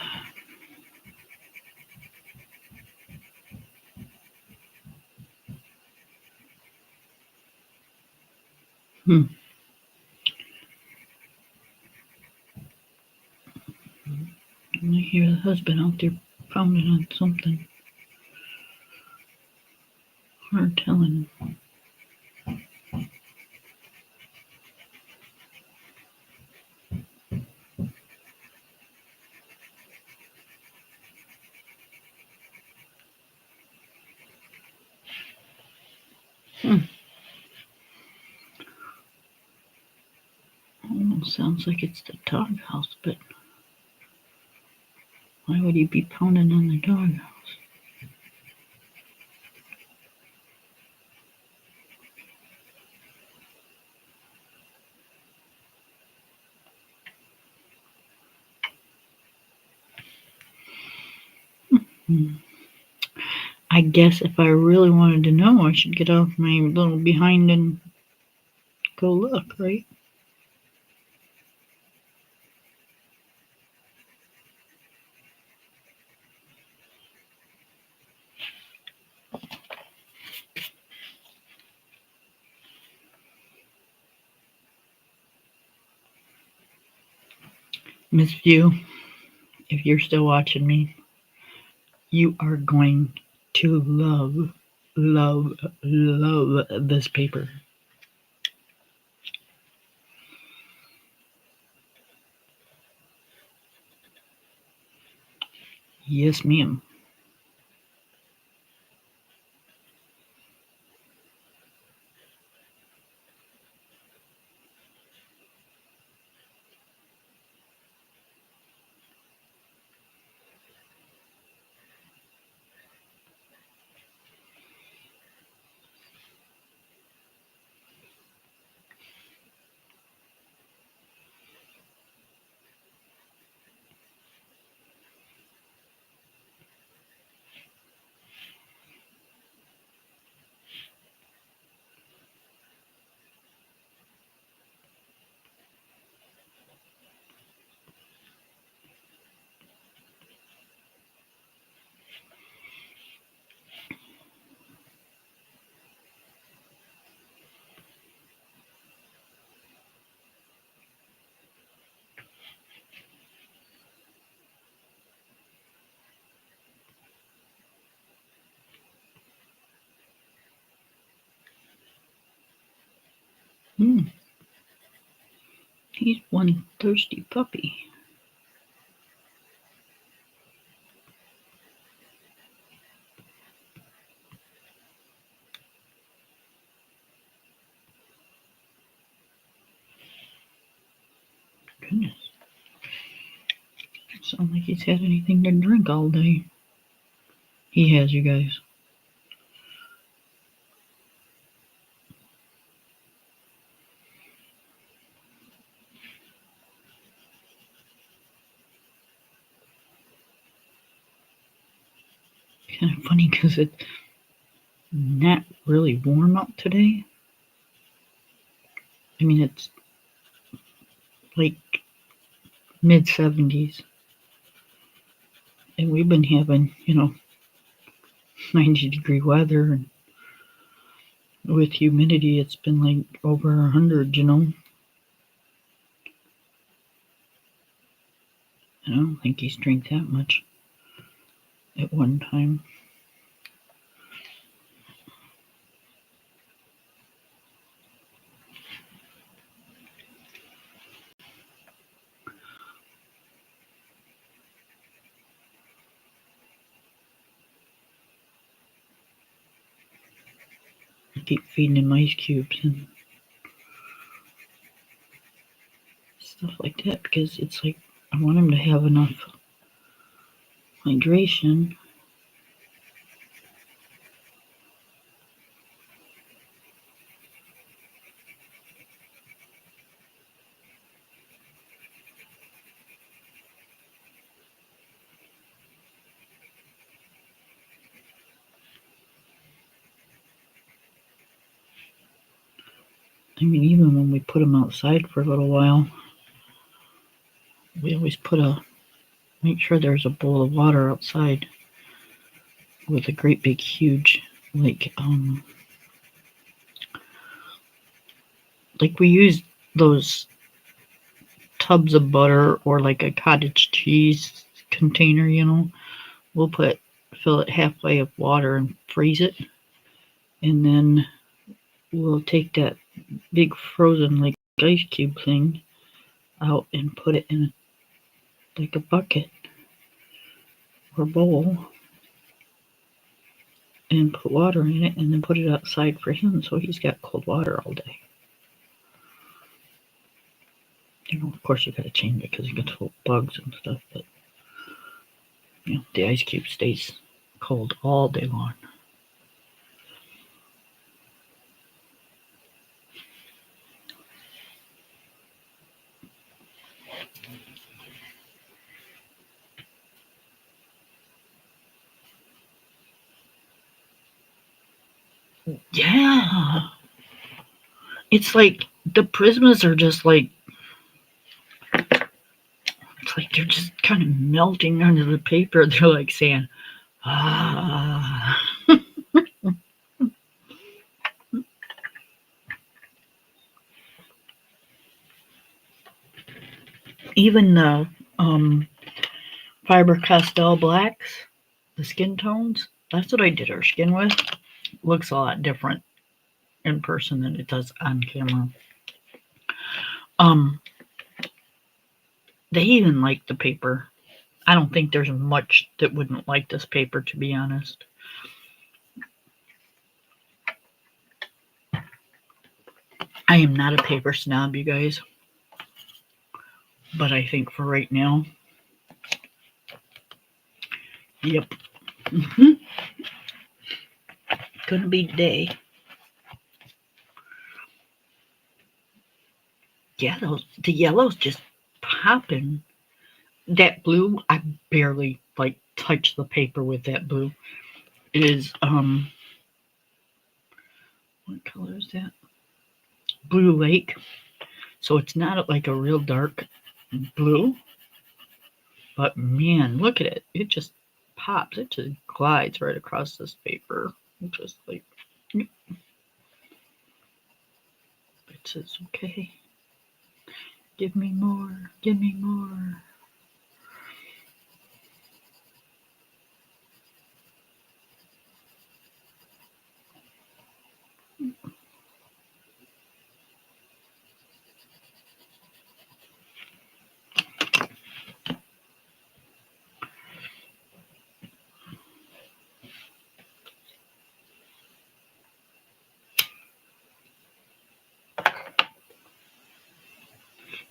And I hear the husband out there pounding on something. Hard telling. Almost sounds like it's the doghouse, but why would he be pounding on the doghouse? I guess if I really wanted to know, I should get off my little behind and go look, right? Miss View, if you're still watching me, you are going to love this paper. Yes, ma'am. He's one thirsty puppy. Goodness. Sounds like he's had anything to drink all day. He has, you guys. Kind of funny because it's not really warm out today. I mean, it's like mid 70s. And we've been having, 90-degree weather. And with humidity, it's been like over 100, I don't think he's drank that much at one time. I keep feeding him ice cubes and stuff like that because it's like I want him to have enough hydration. I mean, even when we put him outside for a little while, we always make sure there's a bowl of water outside with a great big huge, like we use those tubs of butter or like a cottage cheese container, we'll fill it halfway of water and freeze it, and then we'll take that big frozen like ice cube thing out and put it in like a bucket or bowl and put water in it and then put it outside for him so he's got cold water all day. Of course you gotta change it because it gets full of bugs and stuff, but the ice cube stays cold all day long. Yeah. It's like the prismas are just like, it's like they're just kind of melting under the paper. They're like saying, ah. Even the um, Fiber Castell blacks, the skin tones, that's what I did our skin with. Looks a lot different in person than it does on camera. Um, they even like the paper. I don't think there's much that wouldn't like this paper, to be honest. I am not a paper snob, you guys, but I think for right now, yep, mm-hmm, gonna be today. Yeah, the yellow's just popping. That blue, I barely like touch the paper with that blue. Is what color is that? Blue Lake. So it's not like a real dark blue, but man, look at it. It just pops. It just glides right across this paper. Just like it says, okay, give me more, give me more.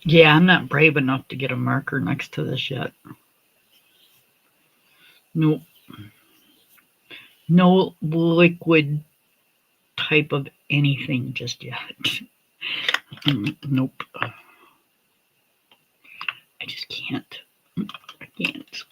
Yeah, I'm not brave enough to get a marker next to this yet. No, no liquid type of anything just yet. Nope. I just can't. I can't.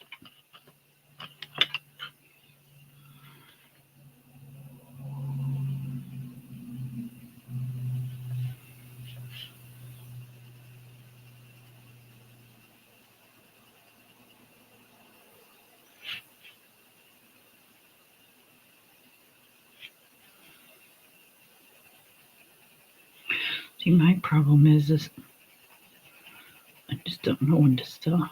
See, my problem is I just don't know when to stop.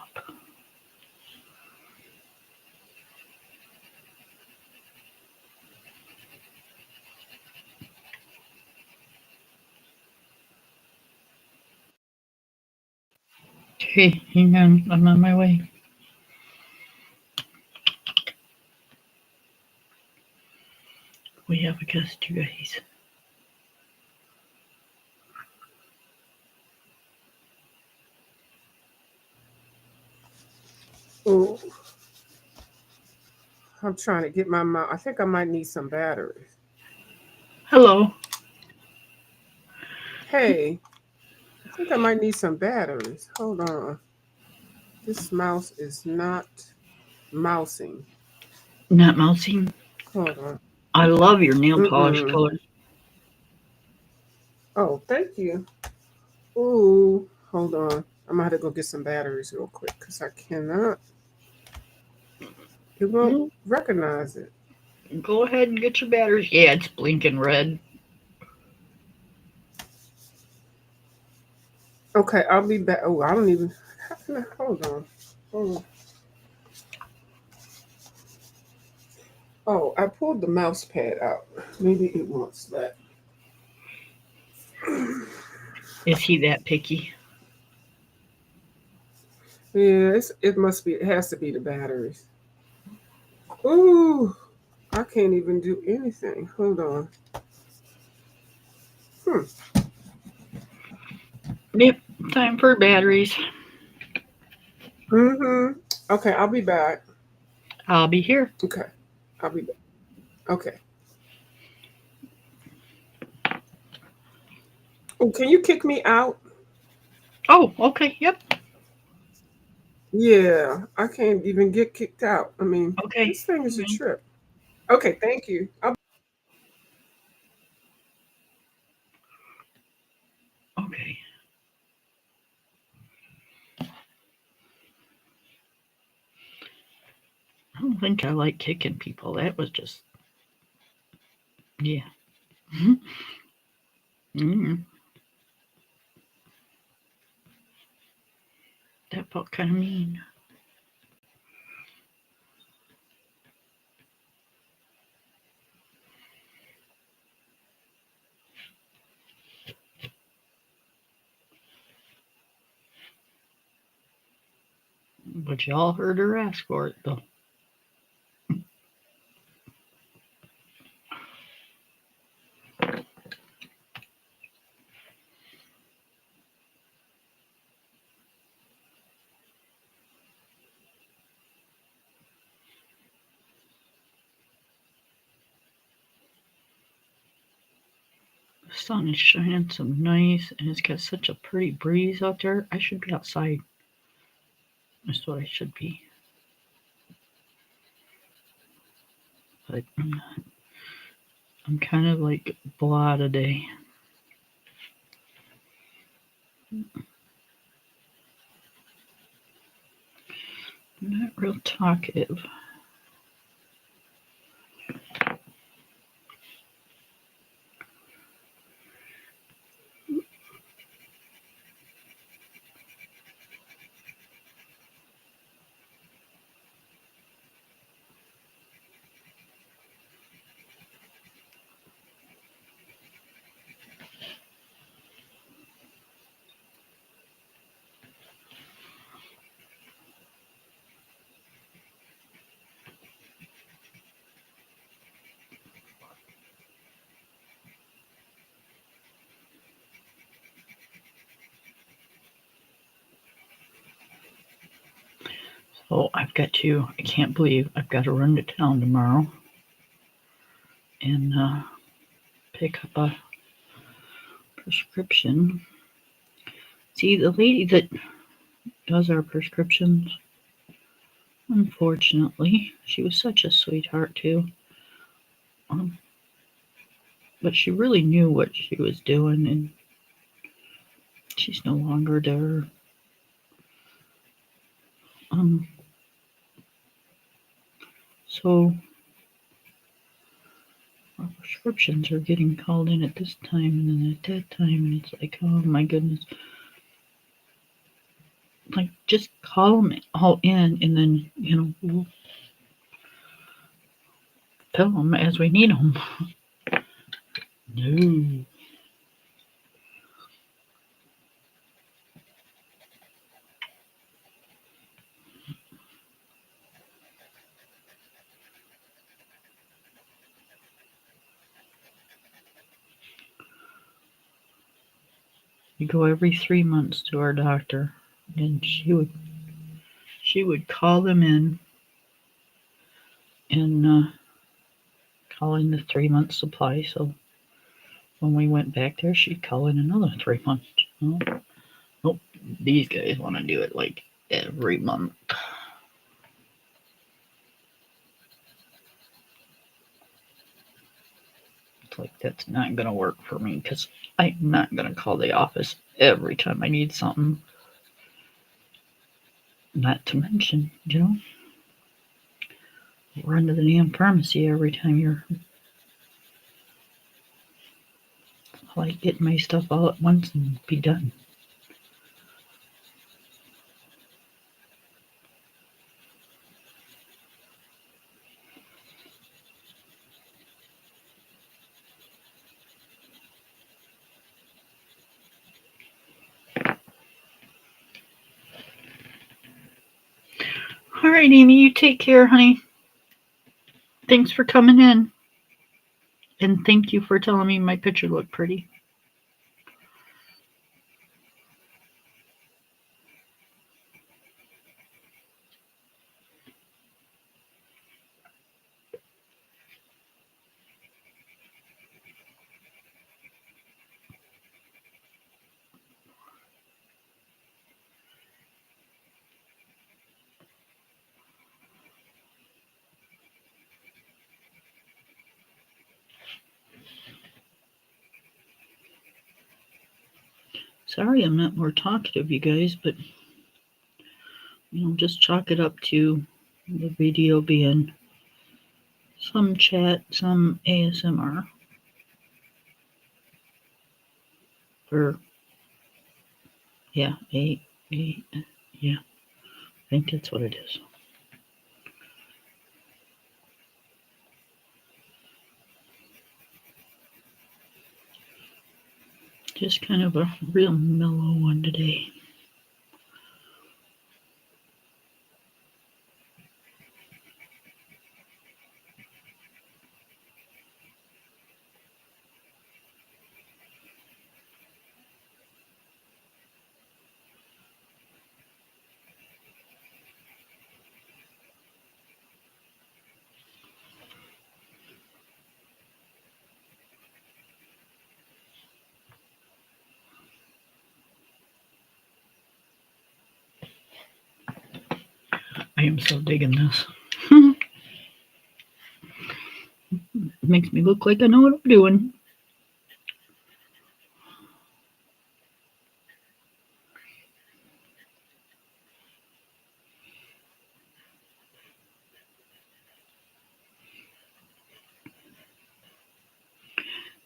Okay, hang on. I'm on my way. We have a guest, you guys. Oh, I'm trying to get my mouth. I think I might need some batteries. Hello. Hey, I think I might need some batteries. Hold on. This mouse is not mousing. Not mousing. Hold on. I love your nail polish Mm-mm. colors. Oh, thank you. Ooh, hold on. I'm gonna have to go get some batteries real quick because I cannot. It won't Mm, recognize it. go ahead and get your batteries. Yeah, it's blinking red. Okay, I'll be back. Oh, I don't even. How can I, hold on. Hold on. Oh, I pulled the mouse pad out. Maybe it wants that. Is he that picky? Yeah, it must be. It has to be the batteries. Ooh, I can't even do anything. Hold on. Hmm. Yep, time for batteries. Mm-hmm. Okay, I'll be back. I'll be here. Okay, I'll be back. Okay. Oh, can you kick me out? Oh, okay. Yep. Yeah, I can't even get kicked out. I mean, Okay. this thing is a trip. Okay, thank you. don't think I like kicking people. That was just, yeah. Mm, that felt kind of mean. But y'all heard her ask for it, though. The sun is shining so nice, and it's got such a pretty breeze out there. I should be outside. That's what I should be. But I'm kind of like blah today. I'm not real talkative. So I can't believe I've got to run to town tomorrow and pick up a prescription. See, the lady that does our prescriptions, unfortunately, she was such a sweetheart too. Um, but she really knew what she was doing, and she's no longer there. Um, so our prescriptions are getting called in at this time and then at that time, and it's like, oh my goodness. Like, just call them all in, and then, we'll fill them as we need them. No. We go every 3 months to our doctor, and she would call them in and call in the 3 month supply. So when we went back there, she'd call in another 3 months. Nope, these guys want to do it like every month. It's like, that's not gonna work for me, because I'm not gonna call the office every time I need something. Not to mention, run to the damn pharmacy every time you're like, get my stuff all at once and be done. All right, Amy, you take care, honey. Thanks for coming in. And thank you for telling me my picture looked pretty. Sorry I'm not more talkative, you guys, but just chalk it up to The video being some chat, some ASMR. Or, yeah, yeah, I think that's what it is. Just kind of a real mellow one today. I am so digging this. It makes me look like I know what I'm doing.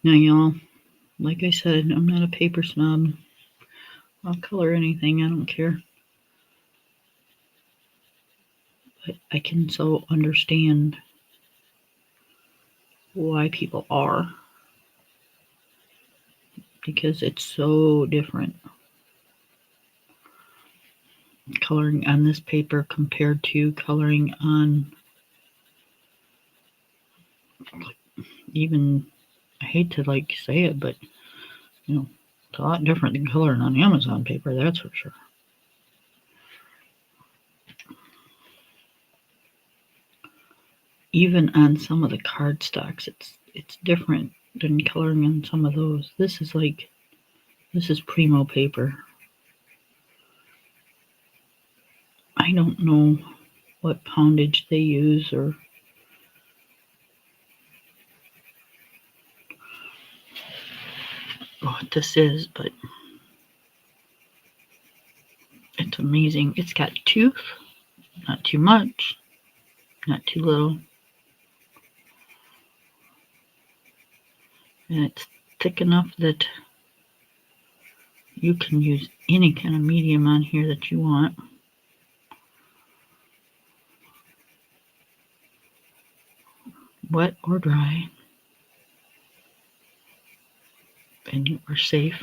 Now, y'all, like I said, I'm not a paper snob. I'll color anything, I don't care. But I can so understand why people are. Because it's so different. Coloring on this paper compared to coloring on even, I hate to like say it, but you know, it's a lot different than coloring on Amazon paper, that's for sure. Even on some of the cardstocks, it's different than coloring on some of those. This is primo paper. I don't know what poundage they use or what this is, but it's amazing. It's got tooth, not too much, not too little. And it's thick enough that you can use any kind of medium on here that you want. Wet or dry. And you are safe.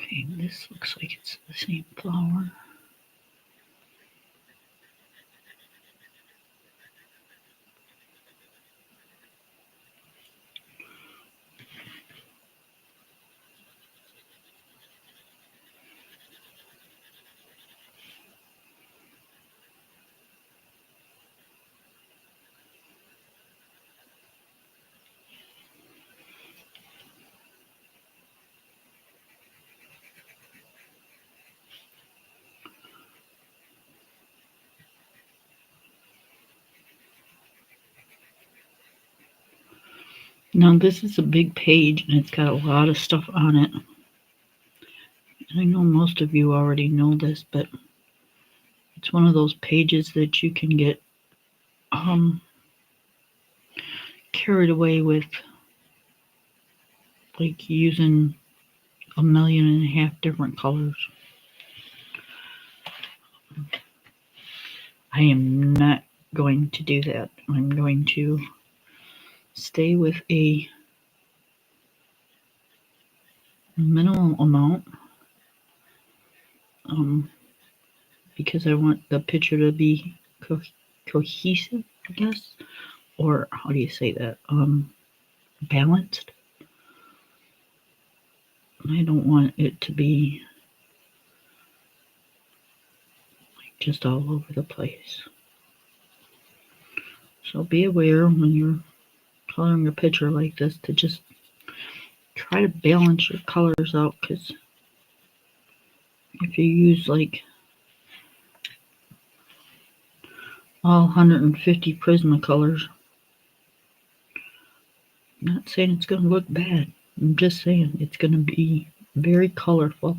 Okay, this looks like it's the same flower. Now this is a big page and it's got a lot of stuff on it. And I know most of you already know this, but it's one of those pages that you can get carried away with, like using 1.5 million different colors. I am not going to do that. I'm going to stay with a minimal amount because I want the picture to be cohesive, I guess, or how do you say that? Balanced. I don't want it to be just all over the place. So be aware when you're coloring a picture like this to just try to balance your colors out, because if you use like all 150 Prismacolors, I'm not saying it's going to look bad. I'm just saying it's going to be very colorful.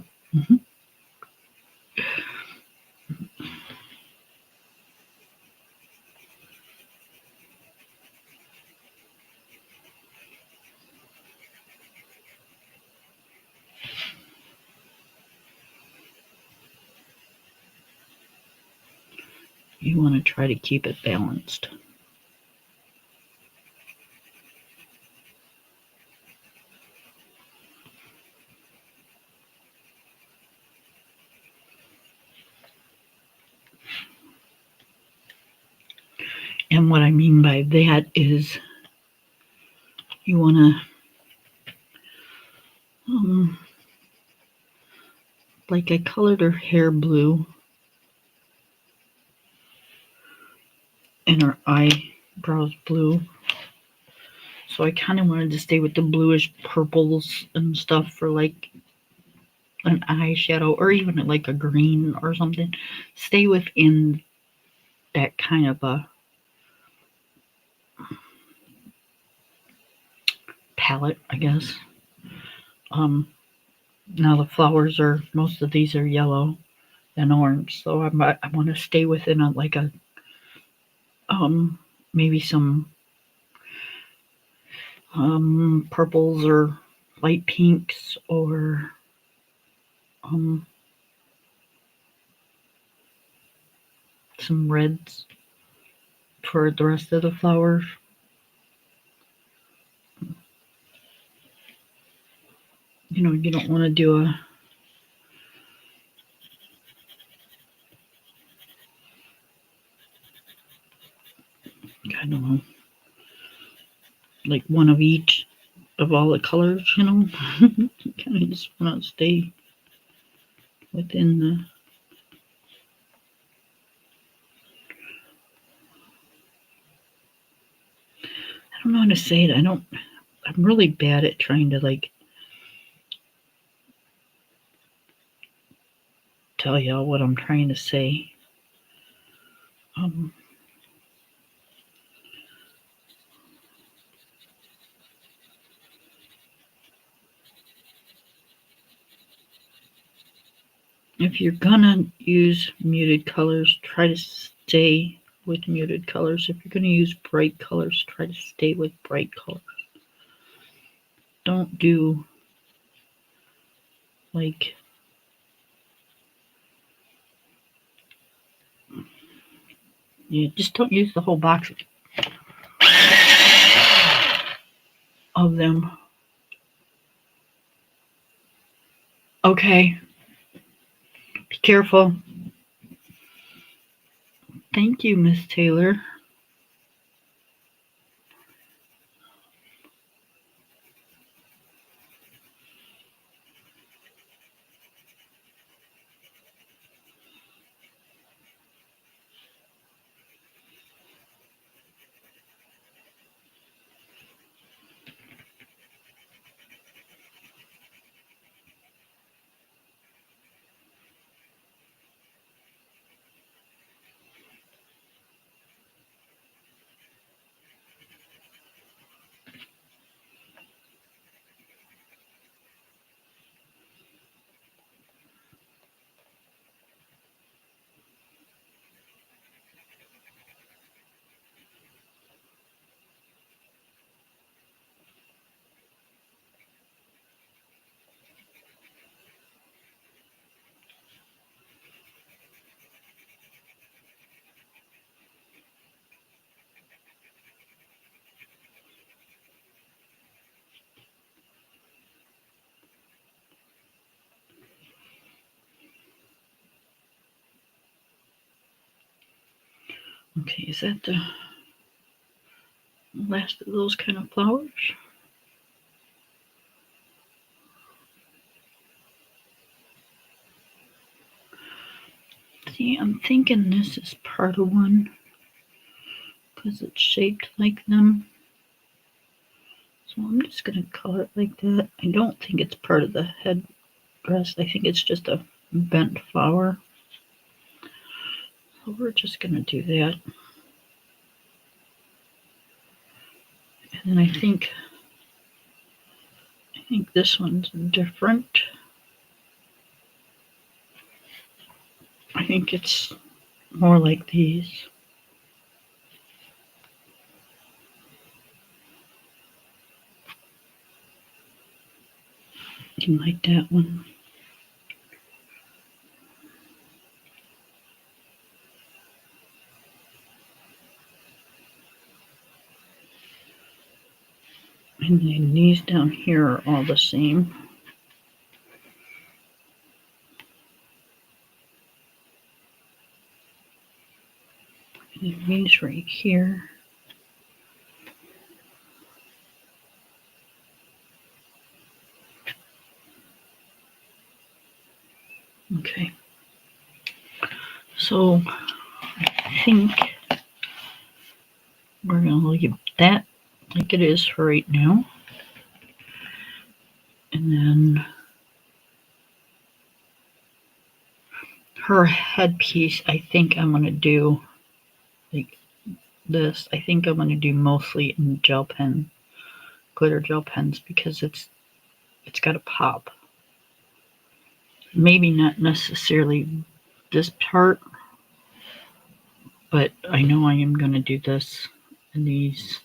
You want to try to keep it balanced. And what I mean by that is you want to, like I colored her hair blue and her eyebrows blue. So I kind of wanted to stay with the bluish purples and stuff for like an eyeshadow, or even like a green or something. Stay within that kind of a palette, I guess. Now the flowers are, most of these are yellow and orange, so I want to stay within a like a maybe some purples or light pinks, or some reds for the rest of the flowers. You know, you don't want to do a I don't know, like one of each of all the colors, you know. You kind of just want to stay within the. I don't know how to say it. I'm really bad at trying to like tell y'all what I'm trying to say. If you're gonna use muted colors, try to stay with muted colors. If you're gonna use bright colors, try to stay with bright colors. Don't do like just don't use the whole box of them. Okay. Be careful. Thank you, Miss Taylor. Okay, is that the last of those kind of flowers? See, I'm thinking this is part of one because it's shaped like them. So I'm just going to color it like that. I don't think it's part of the headdress. I think it's just a bent flower. So we're just going to do that. And then I think this one's different. I think it's more like these. You like that one. And then these down here are all the same. And these right here. Okay. So I think we're going to leave that like it is for right now. And then her headpiece, I think I'm going to do like this. I think I'm going to do mostly in gel pen, glitter gel pens, because it's got to pop. Maybe not necessarily this part, but I know I am going to do this and these,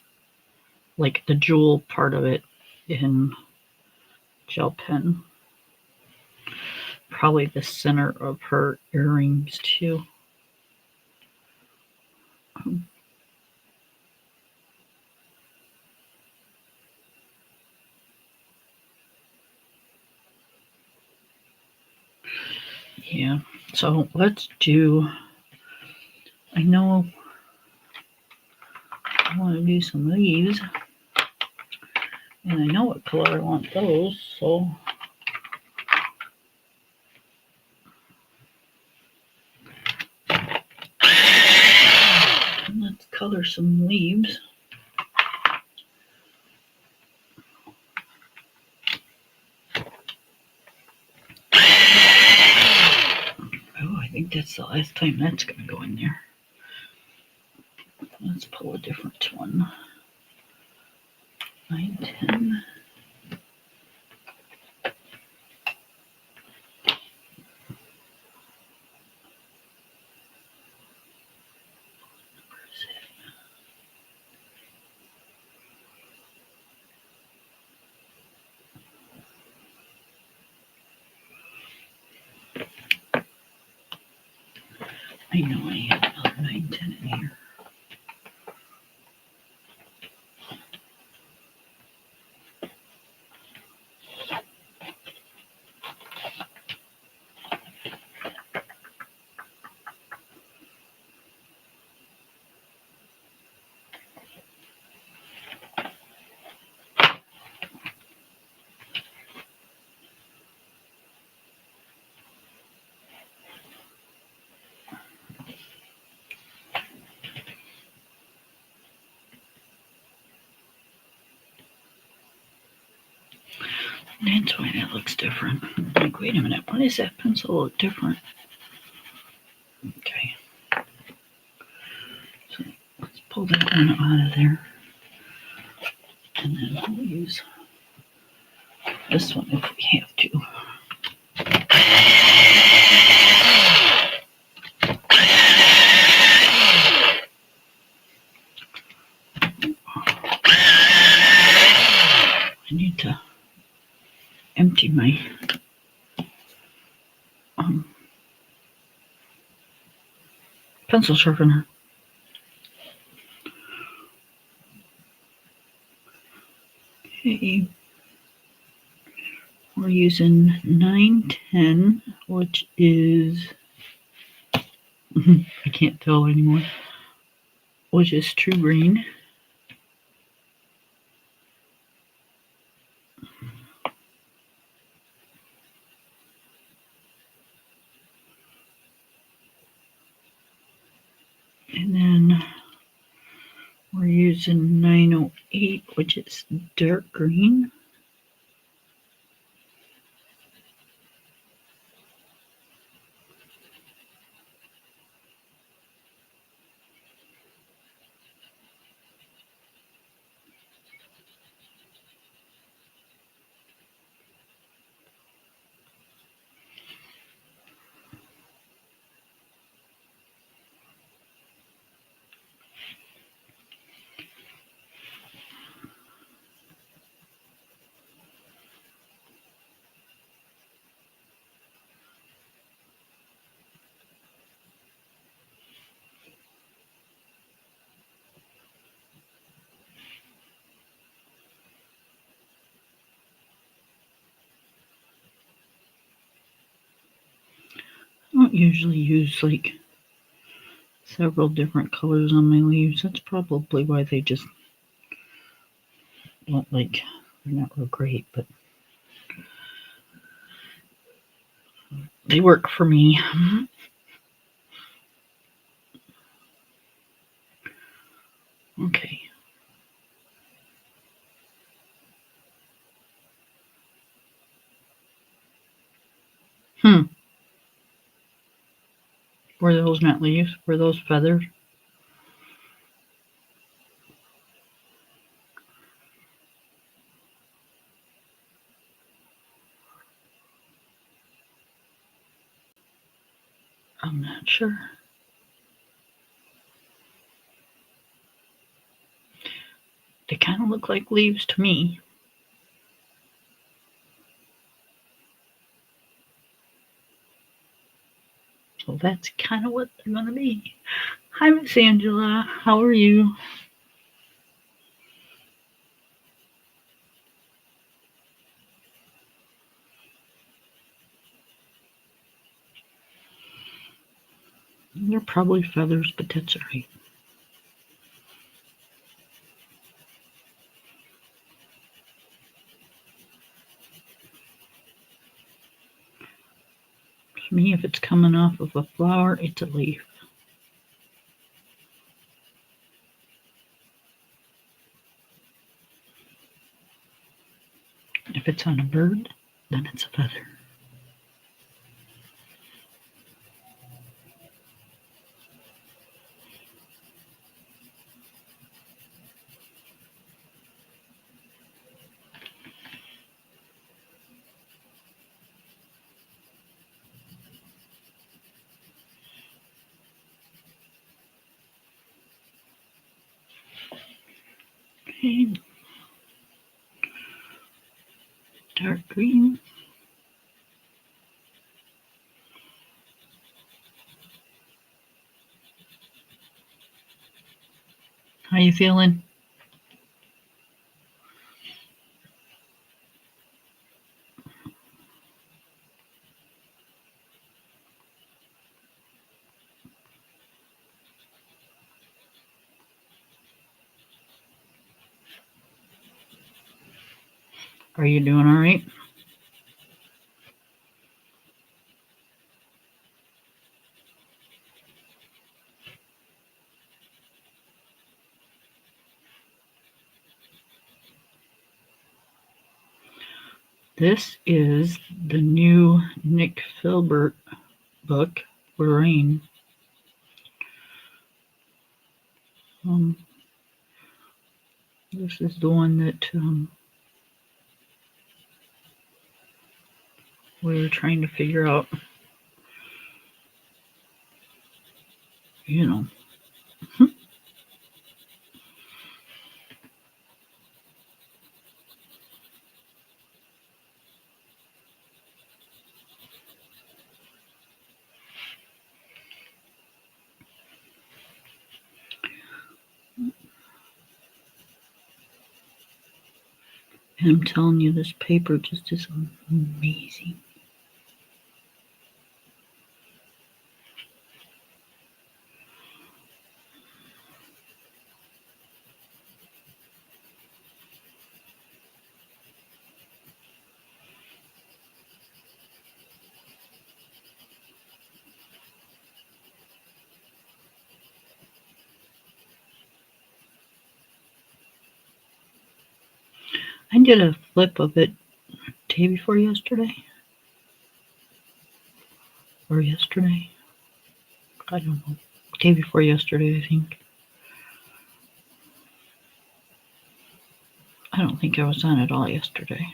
like the jewel part of it in gel pen. Probably the center of her earrings too. Yeah, so let's do, I know I want to do some leaves, and I know what color I want those, so let's color some leaves. Oh, I think that's the last time that's going to go in there. Let's pull a different one. 9, 10. I know I have about 9, 10 in here. That's why that looks different. Like, wait a minute, why does that pencil look different? Okay. So let's pull that one out of there. And then we'll use this one if we have to. I need to empty my pencil sharpener. Okay. We're using 910, which is, I can't tell anymore. which is true green. And then we're using 908, which is dark green. I don't usually use like several different colors on my leaves. That's probably why they just don't like, they're not real great, but they work for me. Okay. Were those not leaves? Were those feathers? I'm not sure. They kind of look like leaves to me. So that's kind of what they're going to be. Hi, Miss Angela. How are you? They're probably feathers, but that's all right. For me, if it's coming off of a flower, it's a leaf. If it's on a bird, then it's a feather. Okay. Dark green. How you feeling? Are you doing all right? This is the new Nick Filbert book, Lorraine. This is the one that we were trying to figure out, you know. And I'm telling you, this paper just is amazing. I did a flip of it day before yesterday. Or yesterday. I don't know. Day before yesterday, I think. I don't think I was on at all yesterday.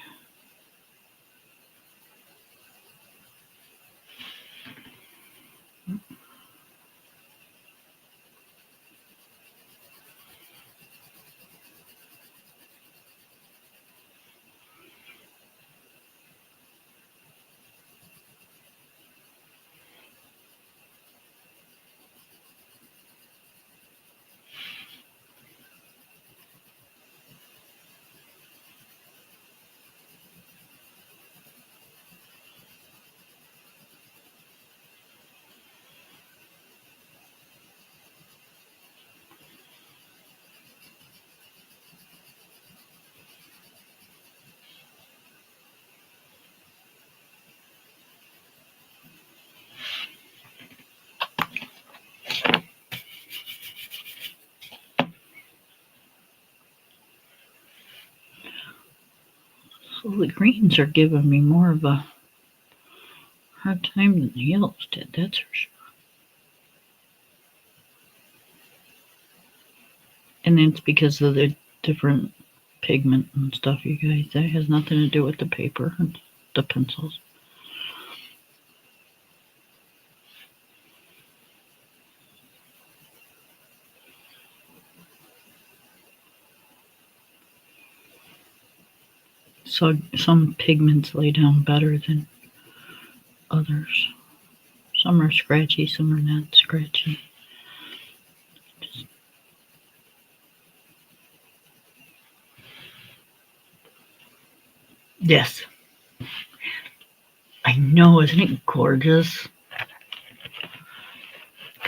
So the greens are giving me more of a hard time than the yellows did, that's for sure. And it's because of the different pigment and stuff, you guys. That has nothing to do with the paper and the pencils. So some pigments lay down better than others. Some are scratchy, some are not scratchy. Yes. I know, isn't it gorgeous?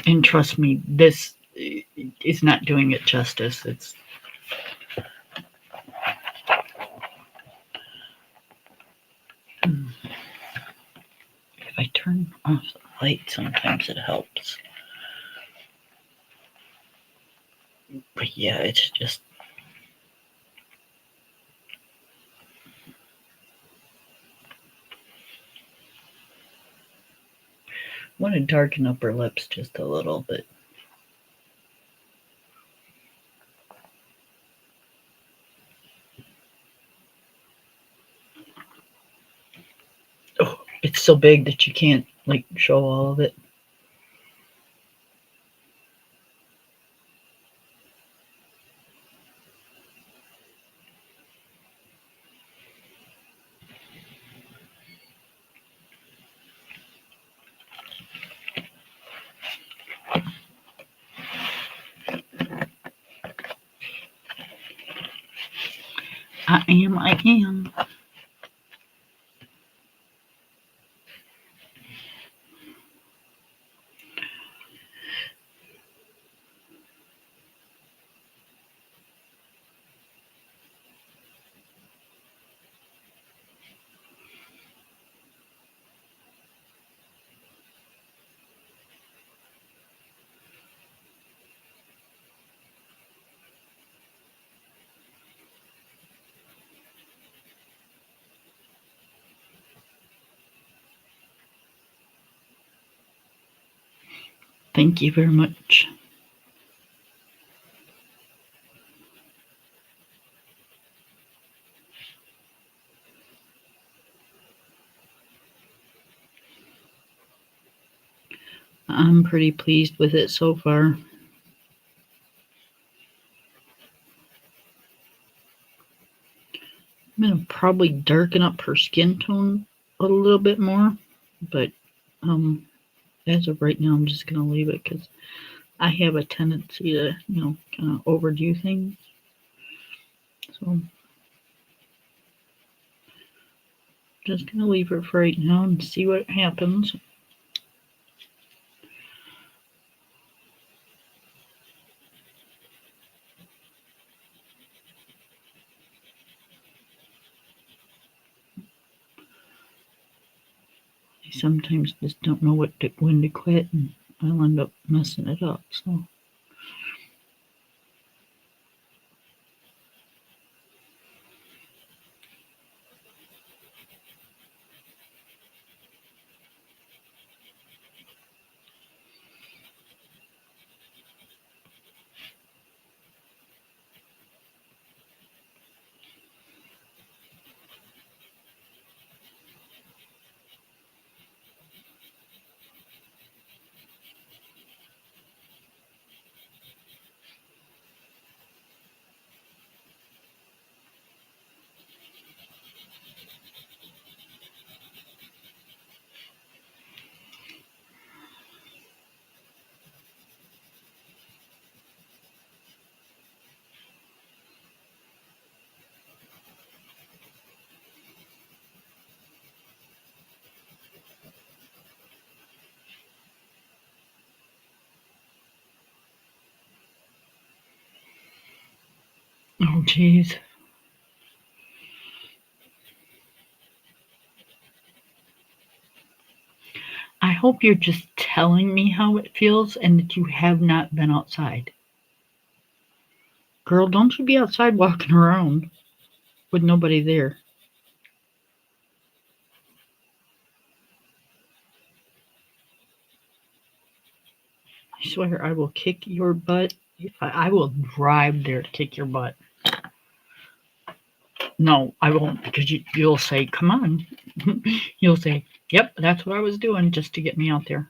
And trust me, this is not doing it justice. It's if I turn off the light, sometimes it helps. But yeah, it's just I want to darken up her lips just a little bit. Oh, it's so big that you can't like show all of it. I am. Thank you very much. I'm pretty pleased with it so far. I'm going to probably darken up her skin tone a little bit more, but as of right now, I'm just going to leave it because I have a tendency to, kind of overdo things. So just going to leave her for right now and see what happens. I sometimes just don't know when to quit, and I'll end up messing it up. So Oh, jeez. I hope you're just telling me how it feels and that you have not been outside. Girl, don't you be outside walking around with nobody there. I swear I will kick your butt. If I will drive there to kick your butt. No, I won't because you'll say, come on. You'll say, yep, that's what I was doing just to get me out there.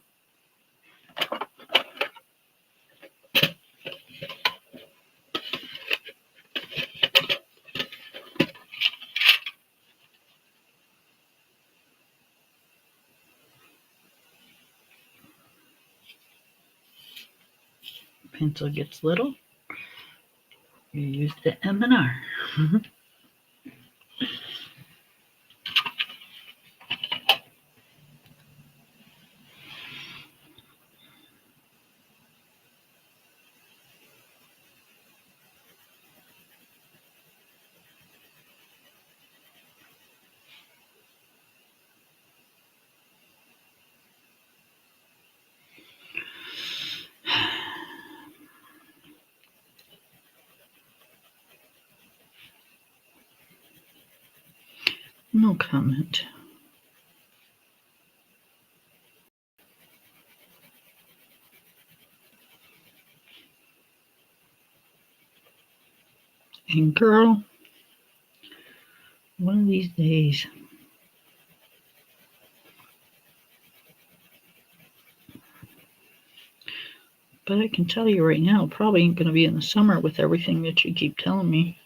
Pencil gets little. You use the M&R. No comment. And girl, one of these days, but I can tell you right now, probably ain't going to be in the summer with everything that you keep telling me.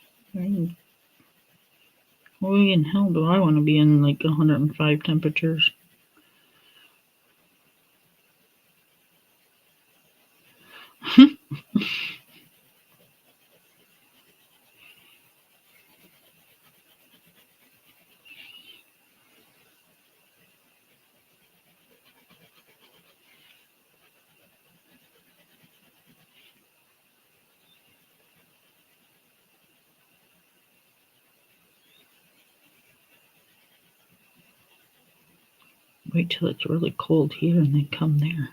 Why in hell do I want to be in like 105 temperatures? Wait till it's really cold here and then come there.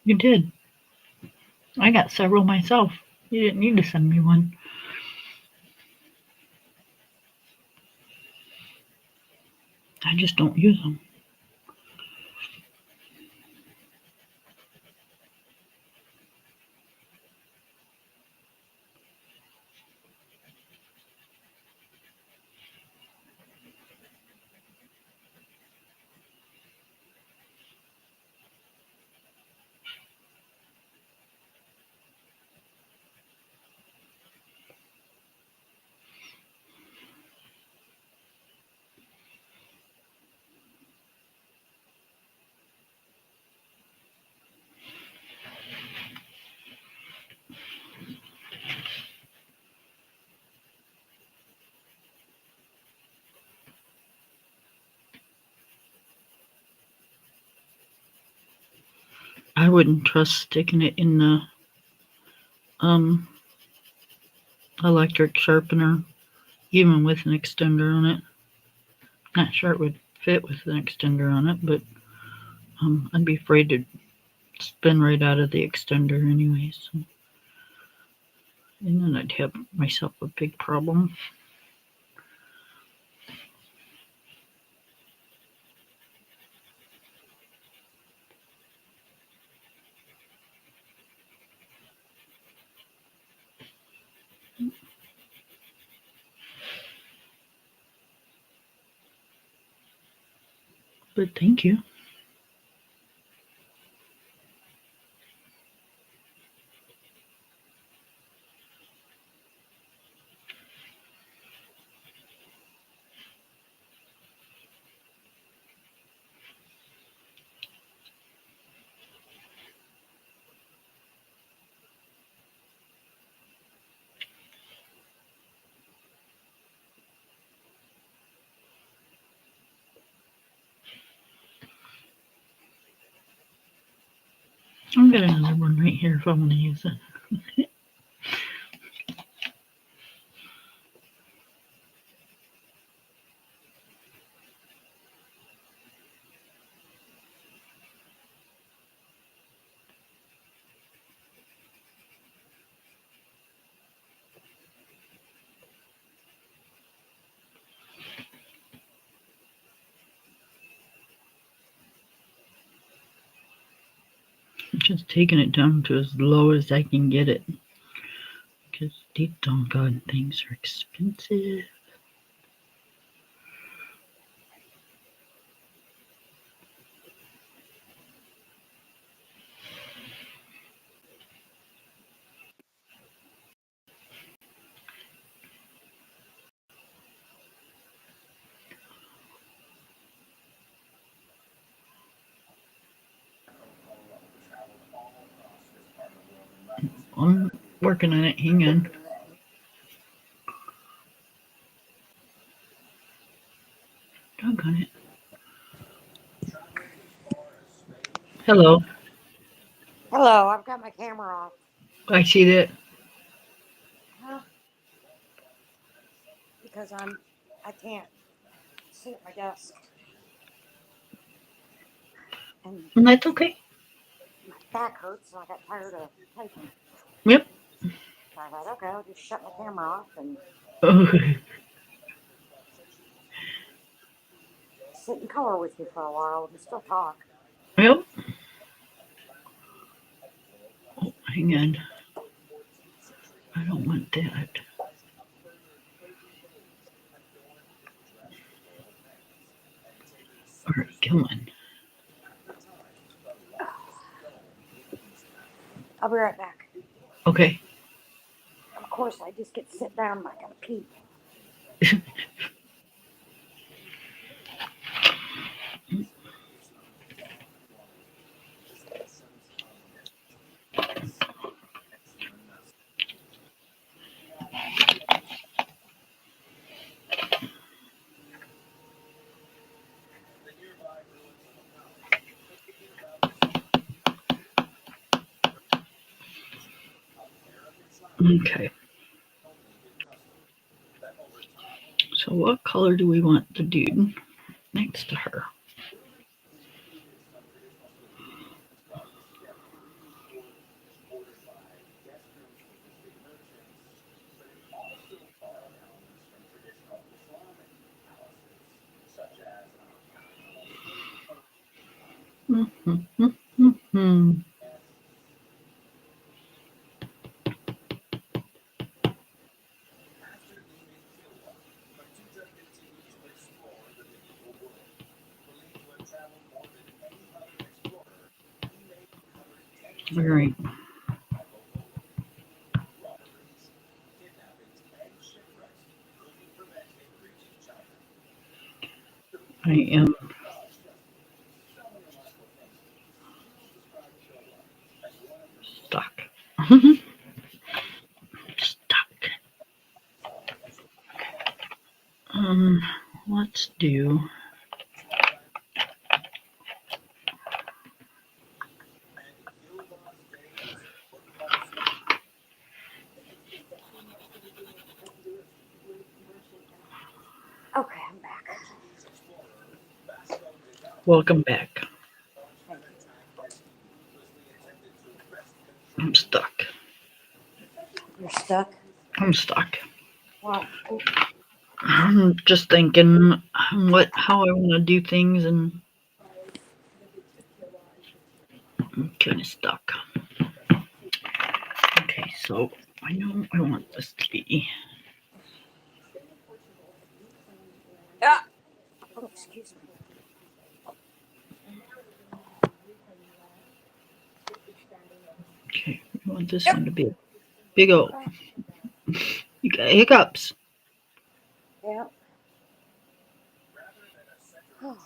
You did. I got several myself. You didn't need to send me one. I just don't use them. I wouldn't trust sticking it in the um electric sharpener, even with an extender on it. Not sure it would fit with an extender on it, but I'd be afraid to spin right out of the extender anyway. So. And then I'd have myself a big problem. But thank you. I've got another one right here if I want to use it. Just taking it down to as low as I can get it. Because deep doggone things are expensive. I'm working on it. Hang on. Doggone it. Hello. Hello, I've got my camera off. I see that. Huh? Because I can't sit at my desk. And That's okay. my back hurts and I got tired of typing. Yep. So I thought, okay, I'll just shut my camera off and sit in color with you for a while and still talk. Yep. Oh, hang on. I don't want that. All right, come on. I'll be right back. Okay. And of course, I just get to sit down and I gotta pee. Okay. So what color do we want the dude next to her? Mm-hmm. All right. I am stuck. Stuck. Let's do. Okay, I'm back. Welcome back. Thank you. I'm stuck. You're stuck? I'm stuck. Well, I'm just thinking how I want to do things, and I'm kind of stuck. Okay, so I know I want this to be. yeah. Oh, excuse me. Okay, I want this Yep. one to be a big old. Okay. You got hiccups. Yeah. Oh.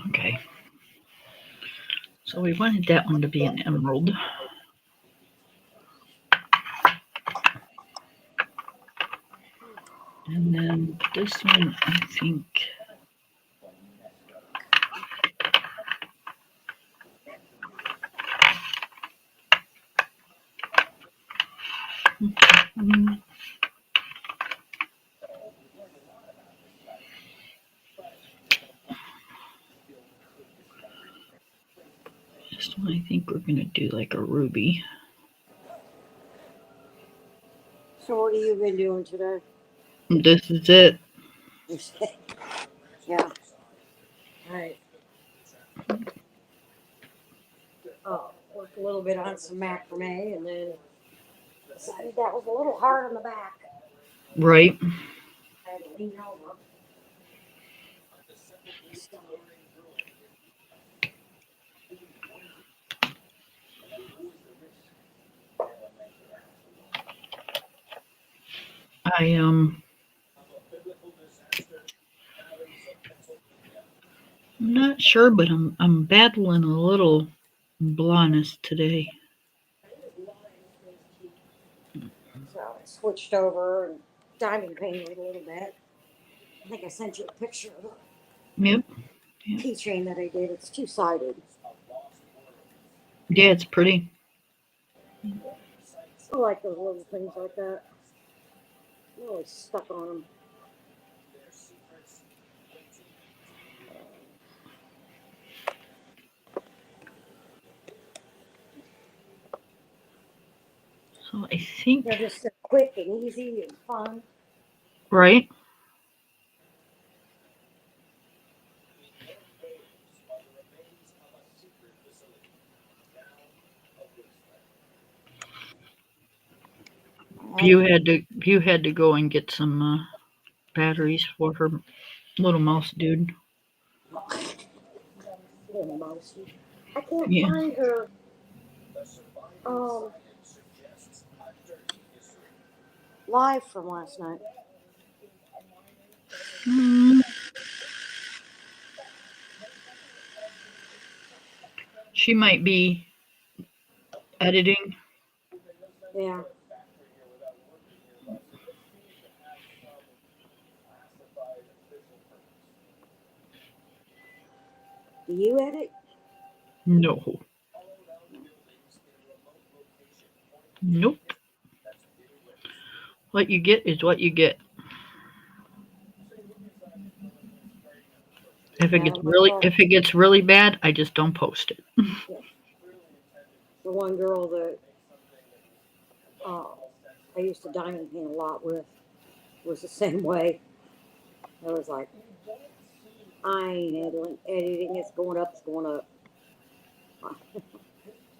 Okay. So we wanted that one to be an emerald. And then This one, I think. This one, I think we're going to do like a ruby. So what have you been doing today? This is it. Yeah. Right. Worked a little bit on some macrame and then decided that was a little hard on the back. Right. I had to lean over. So, I'm not sure, but I'm battling a little blondness today. so I switched over and diamond painted a little bit. I think I sent you a picture of the Yep. keychain that I did. It's two-sided. Yeah, it's pretty. I like those little things like that. I'm really stuck on them. So I think. They're just so quick and easy and fun. Right. You had to go and get some batteries for her little mouse dude. Little mouse. I can't Yeah. find her. Um, live from last night. She might be editing. Yeah. Do you edit? No. Nope. What you get is what you get. If it gets really bad, I just don't post it. Yeah. The one girl that I used to diamond paint a lot with was the same way. I was like, I ain't editing. It's going up. It's going up.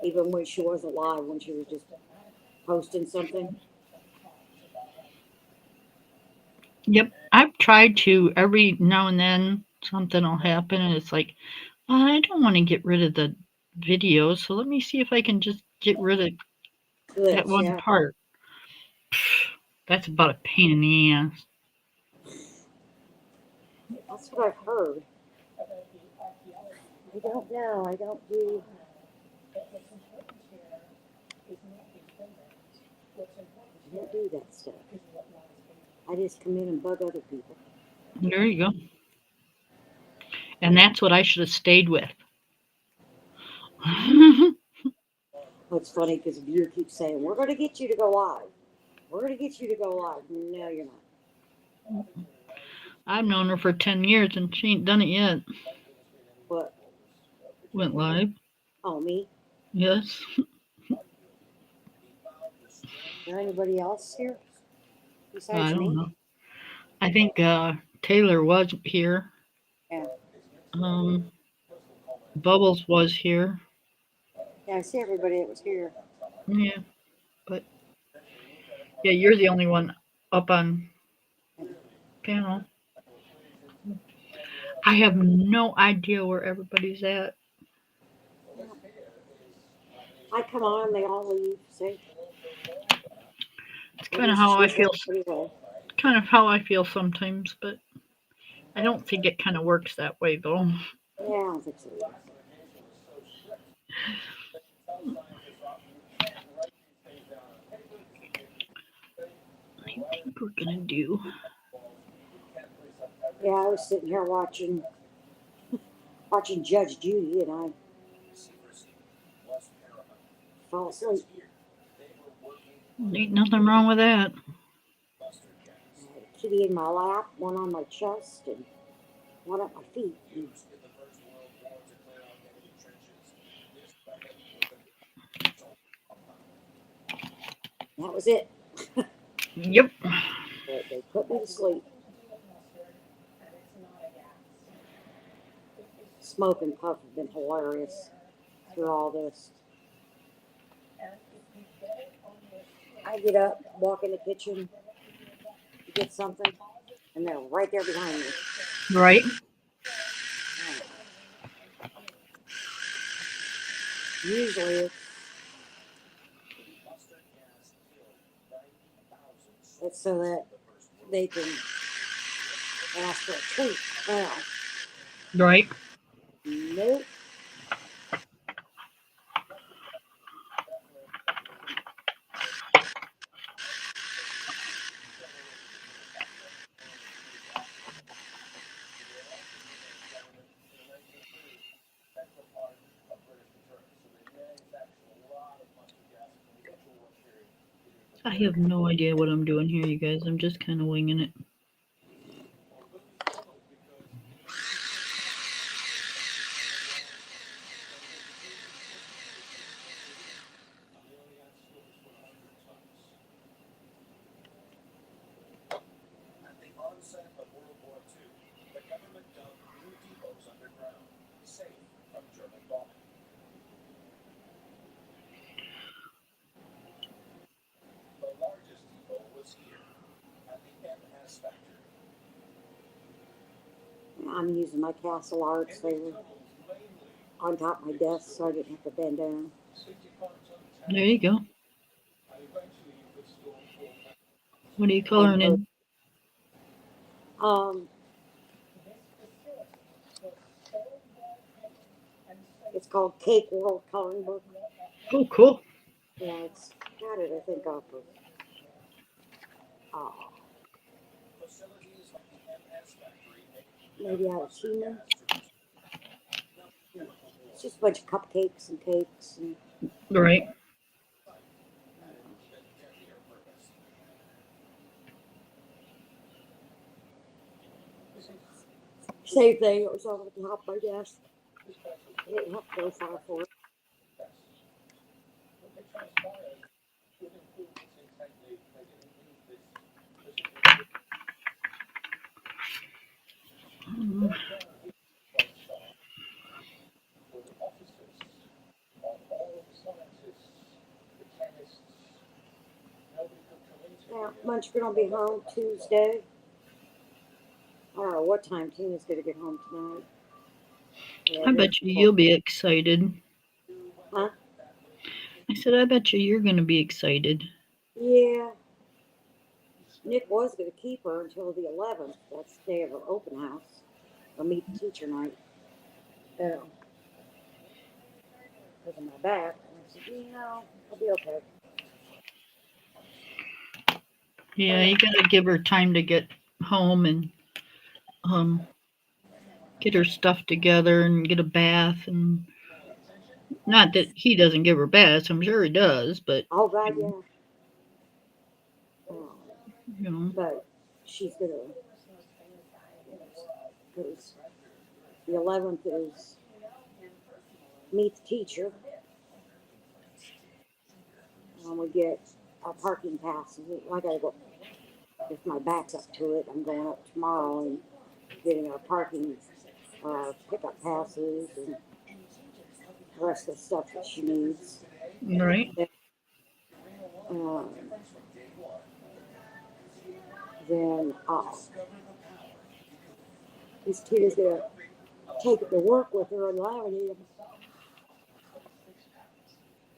Even when she wasn't live, when she was just posting something. Yep. I've tried to every now and then something will happen and it's like, I don't want to get rid of the video, so let me see if I can just get rid of that one part. That's about a pain in the ass. That's what I've heard. I don't know. I don't do. I don't do that stuff. I just come in and bug other people. There you go. And that's what I should have stayed with. It's funny because you keep saying, we're going to get you to go live. We're going to get you to go live. No, you're not. I've known her for 10 years and she ain't done it yet. What? Went live. Oh, me? Yes. Is there anybody else here besides I don't me? know. I think Taylor was here. Yeah. Bubbles was here. Yeah, I see everybody that was here. Yeah. But yeah, you're the only one up on panel. I have no idea where everybody's at. I come on, they all leave. See? It's kind of how I feel. Anyway. Kind of how I feel sometimes, but I don't think it kind of works that way though. Yeah, I don't think so. I think we're gonna do. Yeah, I was sitting here watching Judge Judy, and I fell asleep. Ain't nothing wrong with that. I had a kitty in my lap, one on my chest, and one at my feet. And that was it. Yep. But they put me to sleep. Smoke and Puff have been hilarious through all this. I get up, walk in the kitchen to get something, and they're right there behind me. Right. Usually it's so that they can ask for a treat. Well, Right. nope. I have no idea what I'm doing here, you guys. I'm just kind of winging it. I'm using my Castle Arts. They were on top of my desk, so I didn't have to bend down. There you go. What are you I coloring wrote, in? it's called Cake World Coloring Book. Oh, cool. Yeah, it's got it, I think, off of maybe out of China. It's just a bunch of cupcakes and cakes and Right. same thing. It was on the top of my desk. I didn't have to go far for it. Mm. Yeah, Munch gonna be home Tuesday. I don't know what time Tina's gonna get home tonight. Yeah, I Nick, bet you'll be excited. huh? I said, I bet you're going to be excited. Yeah. Nick was gonna keep her until the 11th. That's the day of her open house. Or meet the teacher night. Because of my back. And I said, I'll be okay. Yeah, you got to give her time to get home and um, get her stuff together and get a bath. And not that he doesn't give her baths, I'm sure he does, but Oh God, yeah. you know, But she's gonna, because the 11th is meet the teacher. And we get our parking passes. I gotta go. If my back's up to it, I'm going up tomorrow and getting our parking, pickup passes and the rest of the stuff that she needs. right? Um, then Miss Tina's gonna take it to work with her and laminate them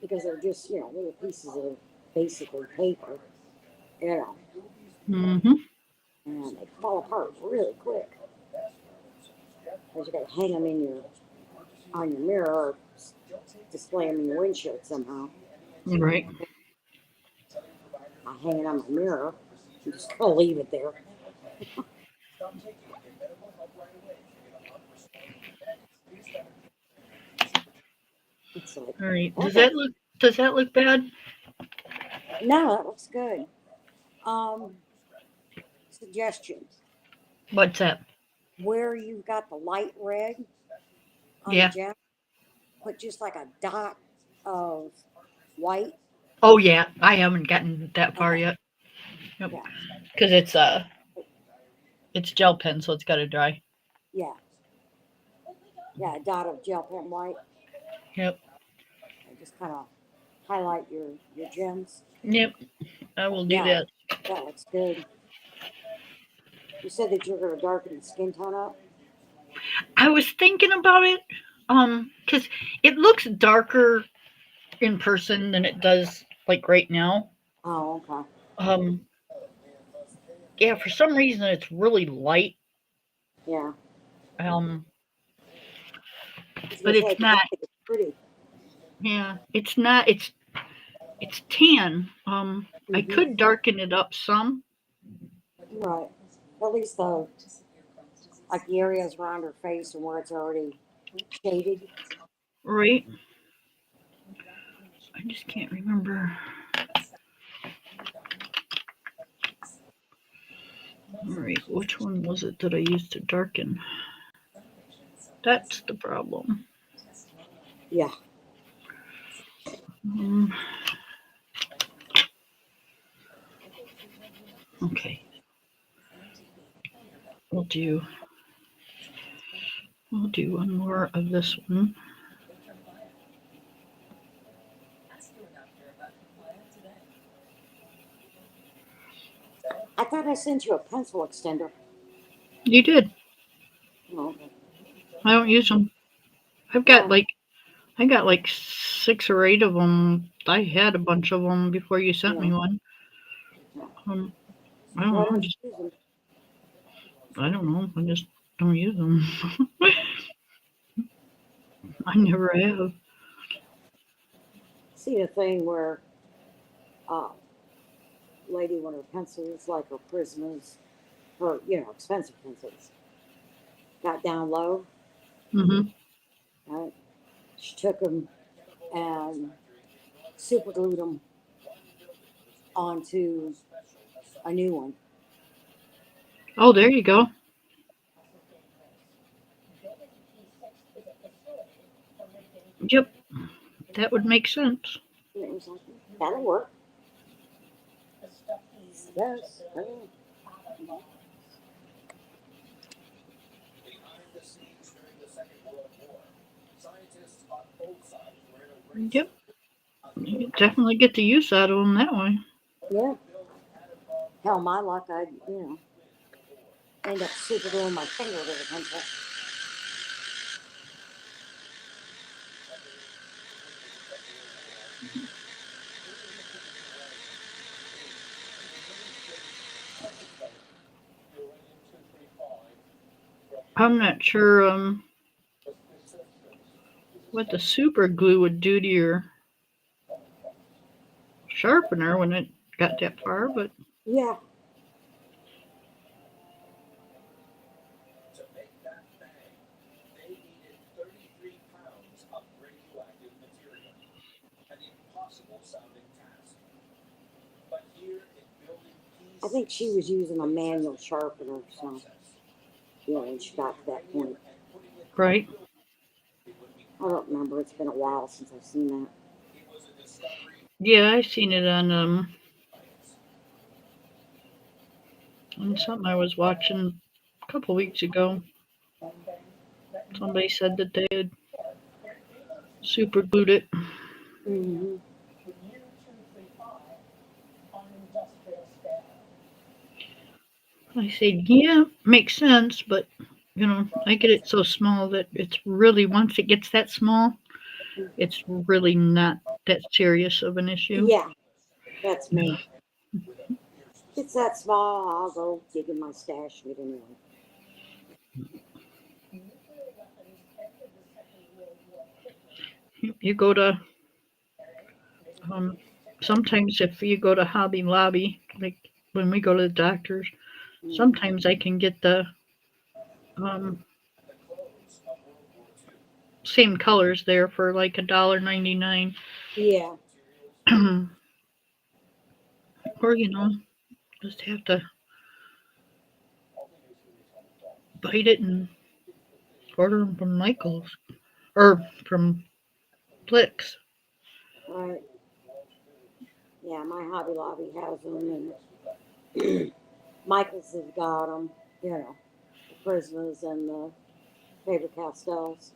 because they're just little pieces of basically paper, Mm-hmm. and they fall apart really quick. Because you gotta hang them on your mirror or display them in your windshield somehow. Right. I hang it on my mirror. I'm just gonna leave it there. It's like, All right. okay. Does that look bad? No, that looks good. Suggestions. What's that? Where you've got the light red on the Yeah. gem, put just like a dot of white. Oh yeah. I haven't gotten that far Okay. yet. Yep. Yeah. Because it's gel pen, so it's got to dry. Yeah. Yeah. A dot of gel pen white. Yep. And just kind of highlight your gems. Yep. I will do Yeah. that. That looks good. You said that you're going to darken the skin tone up. I was thinking about it, because it looks darker in person than it does like right now. Oh, okay. Um, yeah, for some reason it's really light. Yeah. Um, I was going but to say, it's 'cause I not. think it's pretty. Yeah, it's not. It's tan. I Hmm. could darken it up some. Right. At least the like the areas around her face and where it's already shaded. Right. I just can't remember. All right, which one was it that I used to darken? That's the problem. Yeah. Um, okay, we'll do one more of this one. I thought I sent you a pencil extender. You did. Oh, okay. I don't use them. I've got Oh, like I got like 6 or 8 of them. I had a bunch of them before you sent yeah. me one. Yeah. Um, I don't Why know. don't you use them? I don't know. I just don't use them. I never have. See the thing where uh, lady when her pencils, like her Prismas, her expensive pencils, got down low. Hmm. Right? She took them and super glued them onto a new one. Oh, there you go. Yep, that would make sense. And it was like, that'll work. Yes. Oh. Yep, you definitely get the use out of them that way. Yeah. Hell, my luck, I'd end up super gluing my finger to the pencil. I'm not sure what the super glue would do to your sharpener when it got that far, but Yeah. I think she was using a manual sharpener, so when she got to that point. right. I don't remember. It's been a while since I've seen that. Yeah, I seen it on something I was watching a couple weeks ago. Somebody said that they had super glued it. Hmm. I said, yeah, makes sense, but I get it so small that it's really once it gets that small, it's really not that serious of an issue. Yeah, that's me. If it's that small, I'll go dig in my stash and get a new one. You go to sometimes if you go to Hobby Lobby, like when we go to the doctors, Mm. sometimes I can get the same colors there for like $1.99. Yeah. Or, just have to bite it and order them from Michael's or from Flicks. Right. Yeah, my Hobby Lobby has them, and Michael's has got them. You know, the Prismas and the Faber Castells.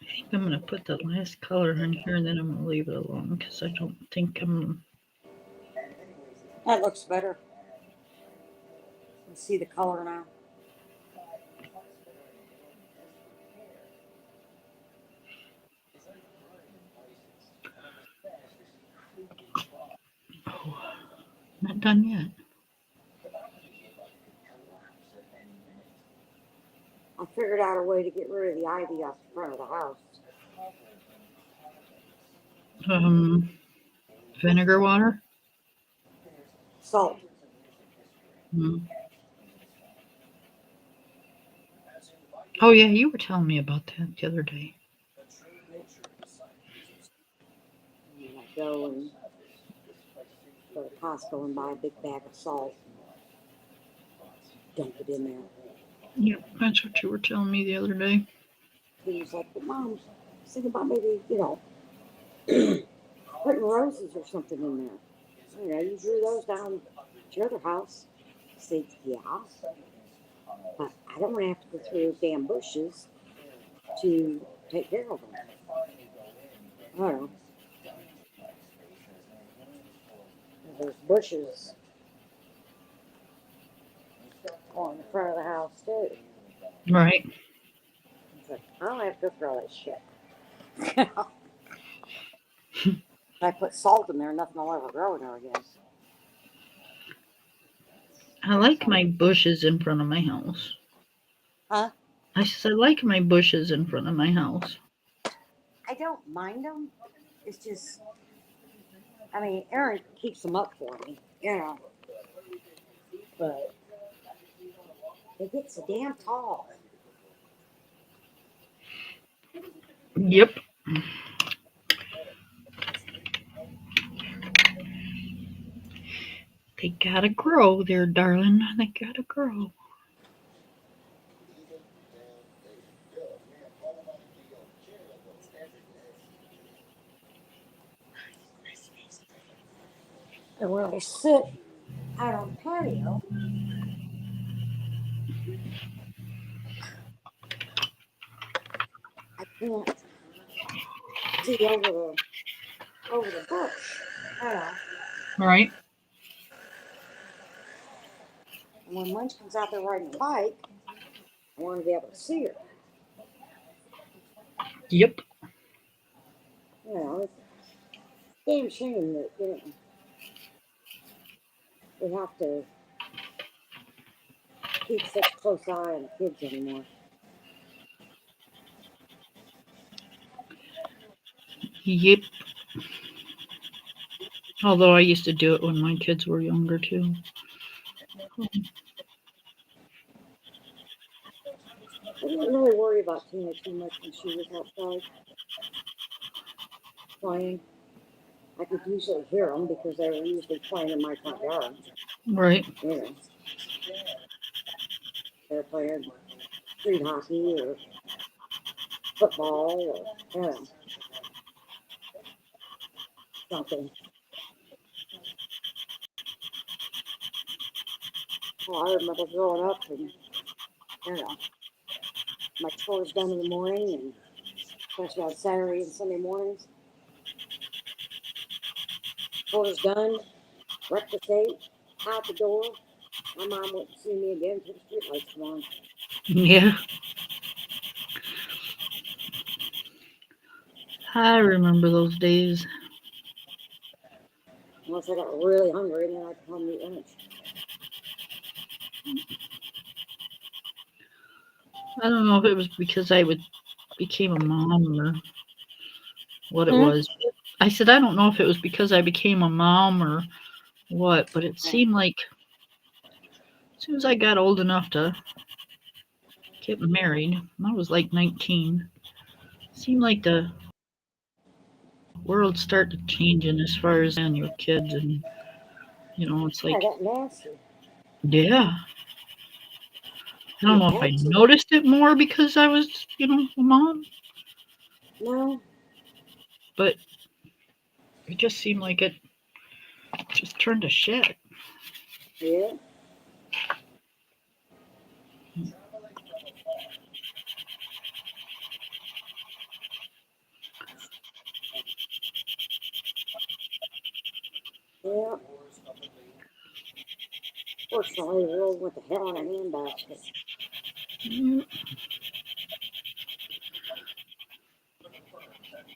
I think I'm going to put the last color in here and then I'm going to leave it alone because I don't think I'm. That looks better. Let's see the color now. Oh, not done yet. I figured out a way to get rid of the ivy off the front of the house. Vinegar water? Salt. Mm. Oh, yeah, you were telling me about that the other day. And I go and go to Costco and buy a big bag of salt. Dump it in there. Yep, that's what you were telling me the other day. He was like, but Mom, I was thinking about maybe, putting roses or something in there. You drew those down at your other house. I said, yeah. But I don't want to have to go through those damn bushes to take care of them. I don't know. There's bushes on the front of the house, too. Right. Like, I don't have to go through all that shit. If I put salt in there, nothing will ever grow there again. I like my bushes in front of my house. Huh? I said I like my bushes in front of my house. I don't mind them. It's just, Aaron keeps them up for me, But they get so damn tall. Yep. They gotta grow there, darling. They gotta grow. And when I sit out on the patio, I can't see over the bush. Right. And when Munchkin's out there riding a bike, I want to be able to see her. Yep. It's a damn shame that, we have to keep such a close eye on the kids anymore. Yep. Although I used to do it when my kids were younger too. I didn't really worry about Tina too much when she was outside playing. I could usually hear them because they were usually playing in my front yard. Right. They're playing street hockey or football or something. Well, I remember growing up and my chores done in the morning, and especially on Saturday and Sunday mornings. Chores done, breakfast ate, out the door. My mom wouldn't see me again until the street lights come on. Yeah. I remember those days. Unless I got really hungry, and then I'd come and eat lunch. I don't know if it was because I would became a mom or what it Hmm? was. I said, I don't know if it was because I became a mom or what, but it seemed like as soon as I got old enough to get married, I was like 19, it seemed like the world started changing as far as and your kids and it's Yeah, like, that nasty. yeah. I don't You know if I had to. noticed it more because I was, a mom, No. but it just seemed like it just turned to shit. Yeah. Yeah. Fortunately, the world went to hell in a handbasket. Mm,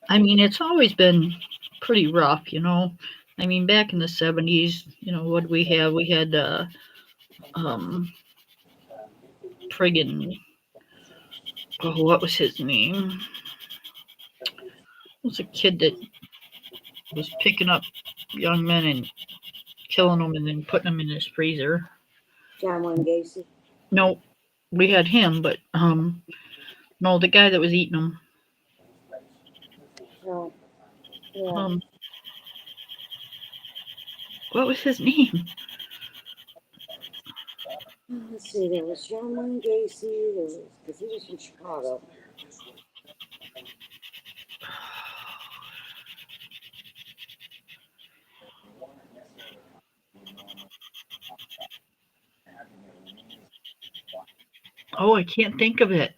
I mean, it's always been pretty rough. I mean, back in the 70s, what we have? We had, um, friggin', oh, what was his name? It was a kid that was picking up young men and killing them and then putting them in his freezer. John Wayne Gacy. No, we had him, but, no, the guy that was eating them. Oh, yeah. Um, what was his name? Let's see. There was John Wayne Gacy. There was because he was from Chicago. Oh, I can't think of it.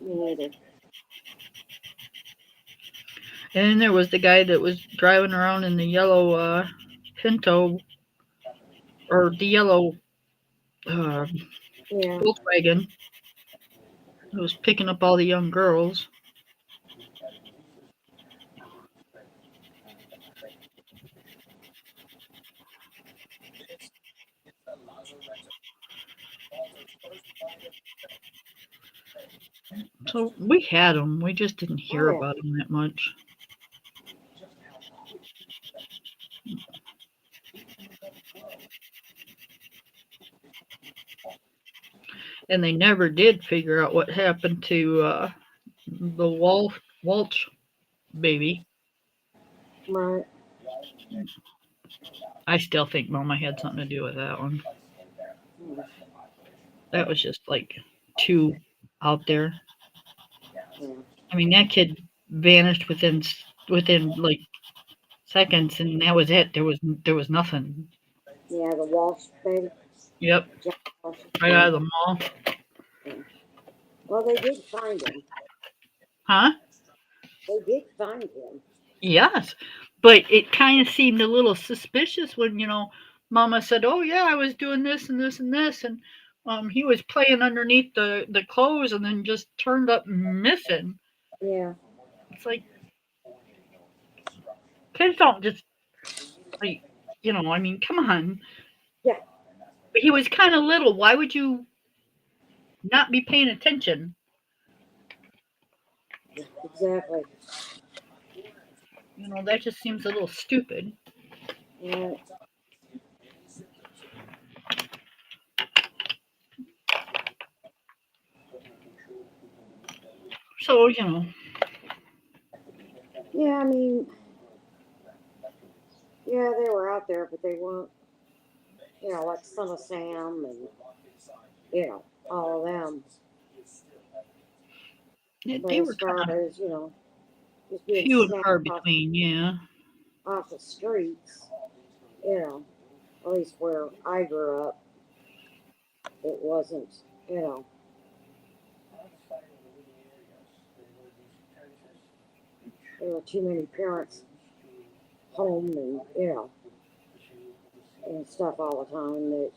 Me neither. And then there was the guy that was driving around in the yellow Pinto or the yellow uh, Yeah. Volkswagen. That was picking up all the young girls. So we had them. We just didn't Oh hear yeah. about them that much. And they never did figure out what happened to the Walsh baby. Right. I still think Mama had something to do with that one. Hmm. That was just like too out there. Yeah. I mean, that kid vanished within like seconds, and that was it. There was nothing. Yeah. The Walsh baby. Yep, Jack Walsh. right Yeah. out of the mall. Yeah. Well, they did find him. Huh? They did find him. Yes, but it kind of seemed a little suspicious when Mama said, "Oh yeah, I was doing this and this and this," and he was playing underneath the clothes, and then just turned up missing. Yeah. It's like kids don't just like I mean, come on. Yeah. But he was kind of little. Why would you not be paying attention? Exactly. That just seems a little stupid. Right. So Yeah. I mean, yeah, they were out there, but they weren't. Like Son of Sam and all of them. But they as were far kind of as just being few and snapped far off between. Yeah. the streets, at least where I grew up, it wasn't. You know, there were too many parents home and and stuff all the time that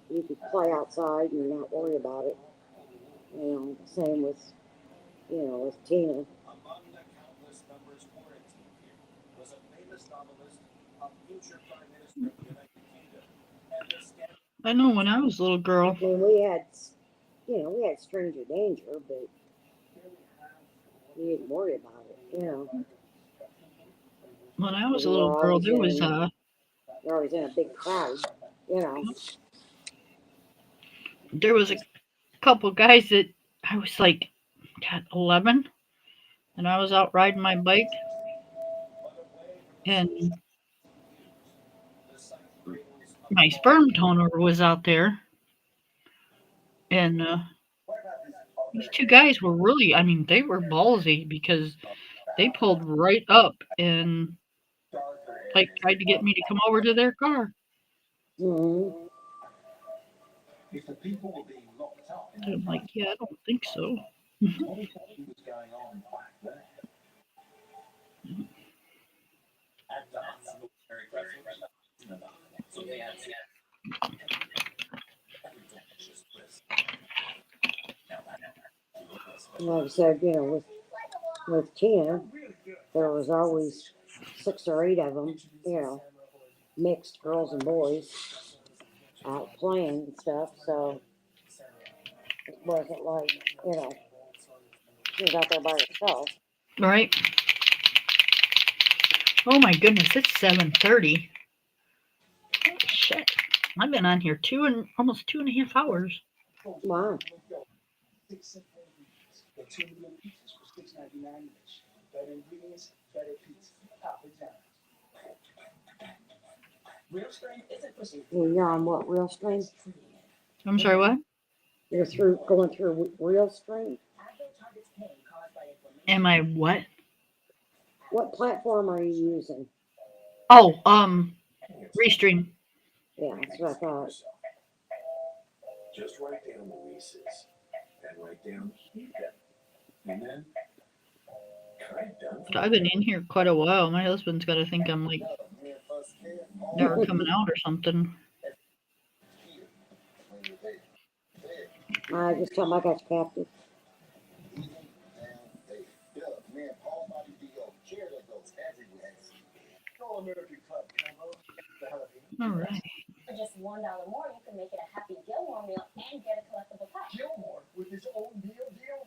you could play outside and not worry about it. Same with with Tina. I know when I was a little girl. I mean, we had stranger danger, but You didn't worry about it, you know. When I was a You little were girl, always there was you're always in a big crowd, you know. a couple guys that I was like, God, 11, and I was out riding my bike, and my sperm toner was out there, and these two guys were really, I mean, they were ballsy because they pulled right up and like tried to get me to come over to their car. Mm-hmm. And I'm like, yeah, I don't think so. Like I said, you know, with Tina, there was always 6 or 8 of them, you know, mixed girls and boys out playing and stuff. So it wasn't like, you know, she was out there by herself. Right? Oh my goodness, it's 7:30. Holy shit. I've been on here almost 2.5 hours. Wow. You're on what, real stream? I'm sorry, what? You're going through real stream? Am I what? What platform are you using? Oh, Restream. Yeah, that's what I thought. Just write down Louise's and write down and then So I've been in here quite a while. My husband's got to think I'm like never coming out or something. I just told him I got you captive. All right. For just $1 more, you can make it a Happy Gilmore meal and get a collectible cup. Gilmore with his own deal.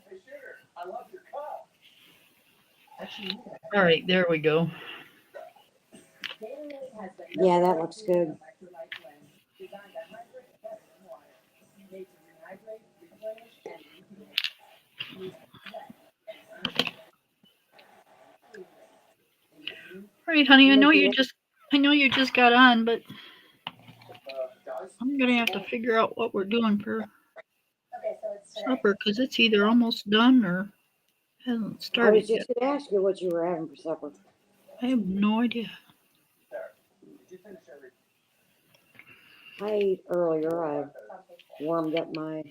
Hey, sugar, I love your cup. All right, there we go. Yeah, that looks good. All right, honey. I know you just got on, but I'm gonna have to figure out what we're doing for Okay, so it's today. supper because it's either almost done or hasn't I was started yet. just going to ask you what you were having for supper. I have no idea. I ate earlier. I warmed up my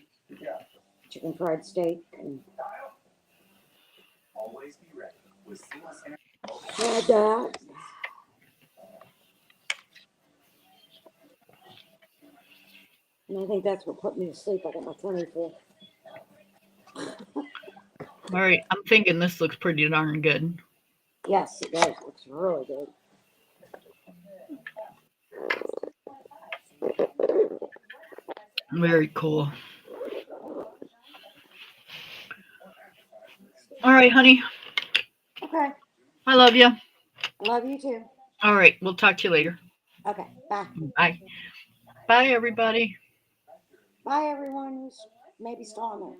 chicken fried steak and Always be ready with seamless had that. And I think that's what put me to sleep. I got my tummy full. All right, I'm thinking this looks pretty darn good. Yes, it does. It looks really good. Very cool. All right, honey. Okay. I love you. Love you too. All right, we'll talk to you later. Okay. Bye. Bye. Bye, everybody. Bye, everyone who's maybe still on there.